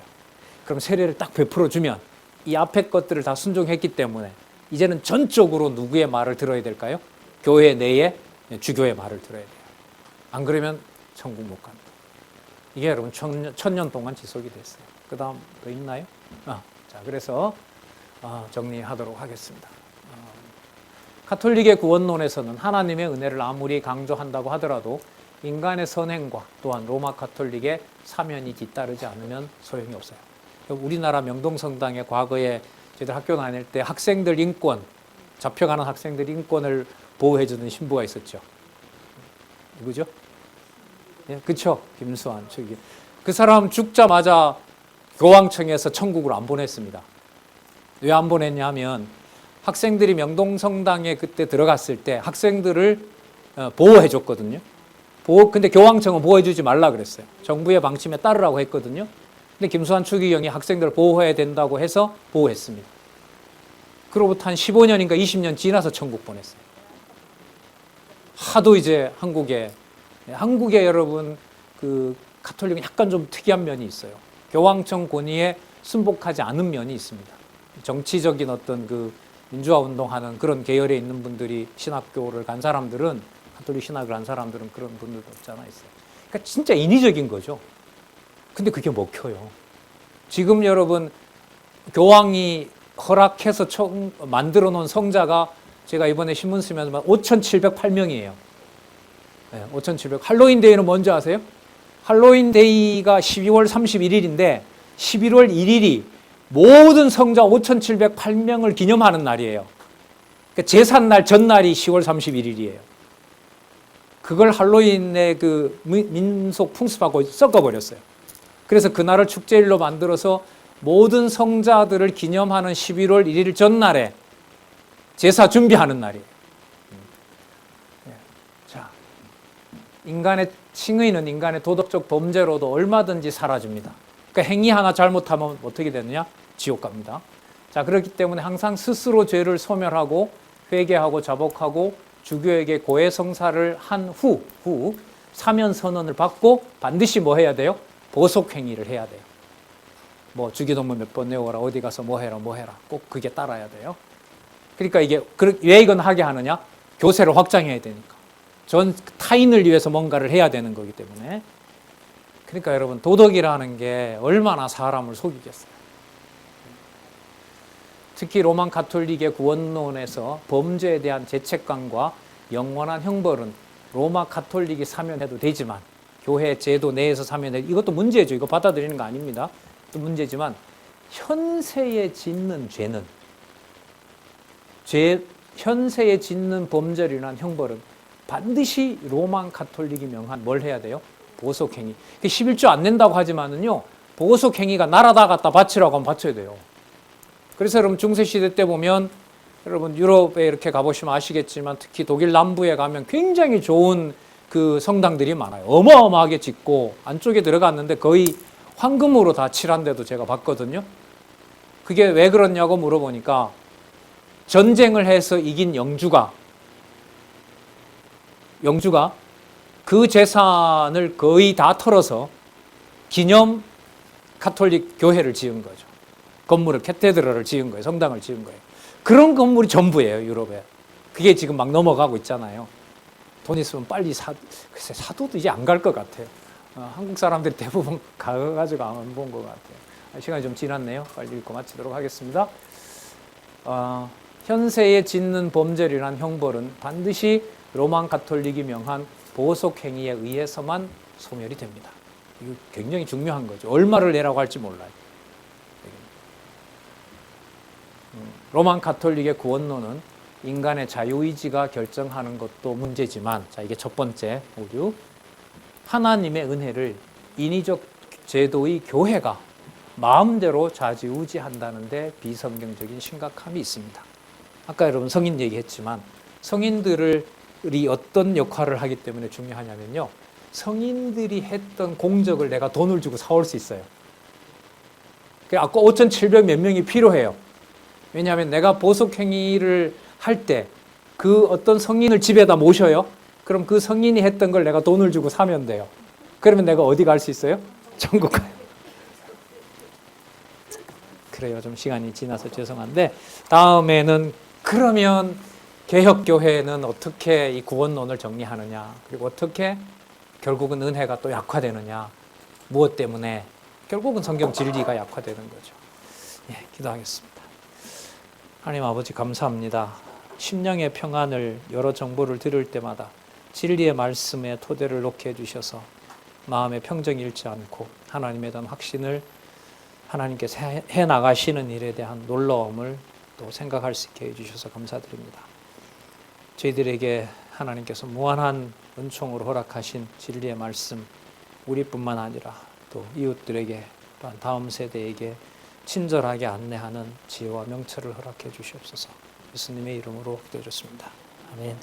그럼 세례를 딱 베풀어주면 이 앞에 것들을 다 순종했기 때문에 이제는 전적으로 누구의 말을 들어야 될까요? 교회 내에 주교의 말을 들어야 돼요. 안 그러면 천국 못 갑니다. 이게 여러분 천년 동안 지속이 됐어요. 그 다음 더 있나요? 자, 그래서 정리하도록 하겠습니다. 가톨릭의 구원론에서는 하나님의 은혜를 아무리 강조한다고 하더라도 인간의 선행과 또한 로마 가톨릭의 사면이 뒤따르지 않으면 소용이 없어요. 우리나라 명동성당의 과거에 저희들 학교 다닐 때 학생들 인권, 잡혀가는 학생들 인권을 보호해주는 신부가 있었죠. 누구죠? 예, 그쵸? 김수환. 그 사람 죽자마자 교황청에서 천국으로 안 보냈습니다. 왜 안 보냈냐면 학생들이 명동성당에 그때 들어갔을 때 학생들을 보호해줬거든요. 근데 교황청은 보호해주지 말라 그랬어요. 정부의 방침에 따르라고 했거든요. 근데 김수환 추기경이 학생들을 보호해야 된다고 해서 보호했습니다. 그로부터 한 15년인가 20년 지나서 천국 보냈어요. 하도 이제 한국에 여러분 그 가톨릭은 약간 좀 특이한 면이 있어요. 교황청 권위에 순복하지 않은 면이 있습니다. 정치적인 어떤 그 민주화 운동하는 그런 계열에 있는 분들이 신학교를 간 사람들은 가톨릭 신학을 간 사람들은 그런 분들도 없잖아 있어요. 그러니까 진짜 인위적인 거죠. 근데 그게 먹혀요. 지금 여러분 교황이 허락해서 만들어 놓은 성자가 제가 이번에 신문 쓰면서 5,708명이에요. 네, 5,700. 할로윈 데이는 뭔지 아세요? 할로윈 데이가 12월 31일인데 11월 1일이 모든 성자 5,708명을 기념하는 날이에요. 그러니까 제삿날 전날이 10월 31일이에요. 그걸 할로윈의 그 민속 풍습하고 섞어버렸어요. 그래서 그날을 축제일로 만들어서 모든 성자들을 기념하는 11월 1일 전날에 제사 준비하는 날이에요. 자, 인간의 칭의는 인간의 도덕적 범죄로도 얼마든지 사라집니다. 그러니까 행위 하나 잘못하면 어떻게 되느냐? 지옥 갑니다. 자, 그렇기 때문에 항상 스스로 죄를 소멸하고 회개하고 자복하고 주교에게 고해성사를 한 후 사면 선언을 받고 반드시 뭐 해야 돼요? 보속 행위를 해야 돼요. 뭐 주기도문 몇 번 외워라, 어디 가서 뭐 해라 꼭 그게 따라야 돼요. 그러니까 이게 왜 이건 하게 하느냐? 교세를 확장해야 되니까. 전 타인을 위해서 뭔가를 해야 되는 거기 때문에. 그러니까 여러분 도덕이라는 게 얼마나 사람을 속이겠어요. 특히 로만 가톨릭의 구원론에서 범죄에 대한 죄책감과 영원한 형벌은 로마 가톨릭이 사면해도 되지만 교회 제도 내에서 사면해도 이것도 문제죠. 이거 받아들이는 거 아닙니다. 또 문제지만 현세에 짓는 죄는 현세에 짓는 범죄로 인한 형벌은 반드시 로만 가톨릭이 명한 뭘 해야 돼요? 보속행위. 11조 안 낸다고 하지만은요, 보속행위가 날아다 갖다 바치라고 하면 바쳐야 돼요. 그래서 여러분 중세시대 때 보면 여러분 유럽에 이렇게 가보시면 아시겠지만 특히 독일 남부에 가면 굉장히 좋은 그 성당들이 많아요. 어마어마하게 짓고 안쪽에 들어갔는데 거의 황금으로 다 칠한데도 제가 봤거든요. 그게 왜 그렇냐고 물어보니까 전쟁을 해서 이긴 영주가 그 재산을 거의 다 털어서 기념 가톨릭 교회를 지은 거죠. 건물을 카테드랄을 지은 거예요. 성당을 지은 거예요. 그런 건물이 전부예요, 유럽에. 그게 지금 막 넘어가고 있잖아요. 돈 있으면 빨리 글쎄 사도도 이제 안 갈 것 같아요. 한국 사람들이 대부분 가가지고 안 본 것 같아요. 시간이 좀 지났네요. 빨리 읽고 마치도록 하겠습니다. 현세에 짓는 범죄로 인한 형벌은 반드시 로만 가톨릭이 명한 보속 행위에 의해서만 소멸이 됩니다. 이거 굉장히 중요한 거죠. 얼마를 내라고 할지 몰라요. 로만 가톨릭의 구원론은 인간의 자유의지가 결정하는 것도 문제지만, 자, 이게 첫 번째 오류. 하나님의 은혜를 인위적 제도의 교회가 마음대로 좌지우지한다는데 비성경적인 심각함이 있습니다. 아까 여러분 성인 얘기했지만 성인들이 어떤 역할을 하기 때문에 중요하냐면요, 성인들이 했던 공적을 내가 돈을 주고 사올 수 있어요. 아까 5,700 몇 명이 필요해요. 왜냐하면 내가 보속행위를 할 때 그 어떤 성인을 집에다 모셔요. 그럼 그 성인이 했던 걸 내가 돈을 주고 사면 돼요. 그러면 내가 어디 갈 수 있어요? 천국 가요. 그래요. 좀 시간이 지나서 죄송한데 다음에는 그러면 개혁교회는 어떻게 이 구원론을 정리하느냐, 그리고 어떻게 결국은 은혜가 또 약화되느냐, 무엇 때문에? 결국은 성경 진리가 약화되는 거죠. 예, 기도하겠습니다. 하나님 아버지 감사합니다. 심령의 평안을, 여러 정보를 들을 때마다 진리의 말씀에 토대를 놓게 해주셔서 마음의 평정이 잃지 않고 하나님에 대한 확신을, 하나님께서 해나가시는 일에 대한 놀라움을 또 생각할 수 있게 해주셔서 감사드립니다. 저희들에게 하나님께서 무한한 은총으로 허락하신 진리의 말씀, 우리뿐만 아니라 또 이웃들에게, 또한 다음 세대에게 친절하게 안내하는 지혜와 명철을 허락해 주시옵소서. 예수님의 이름으로 기도드렸습니다. 아멘.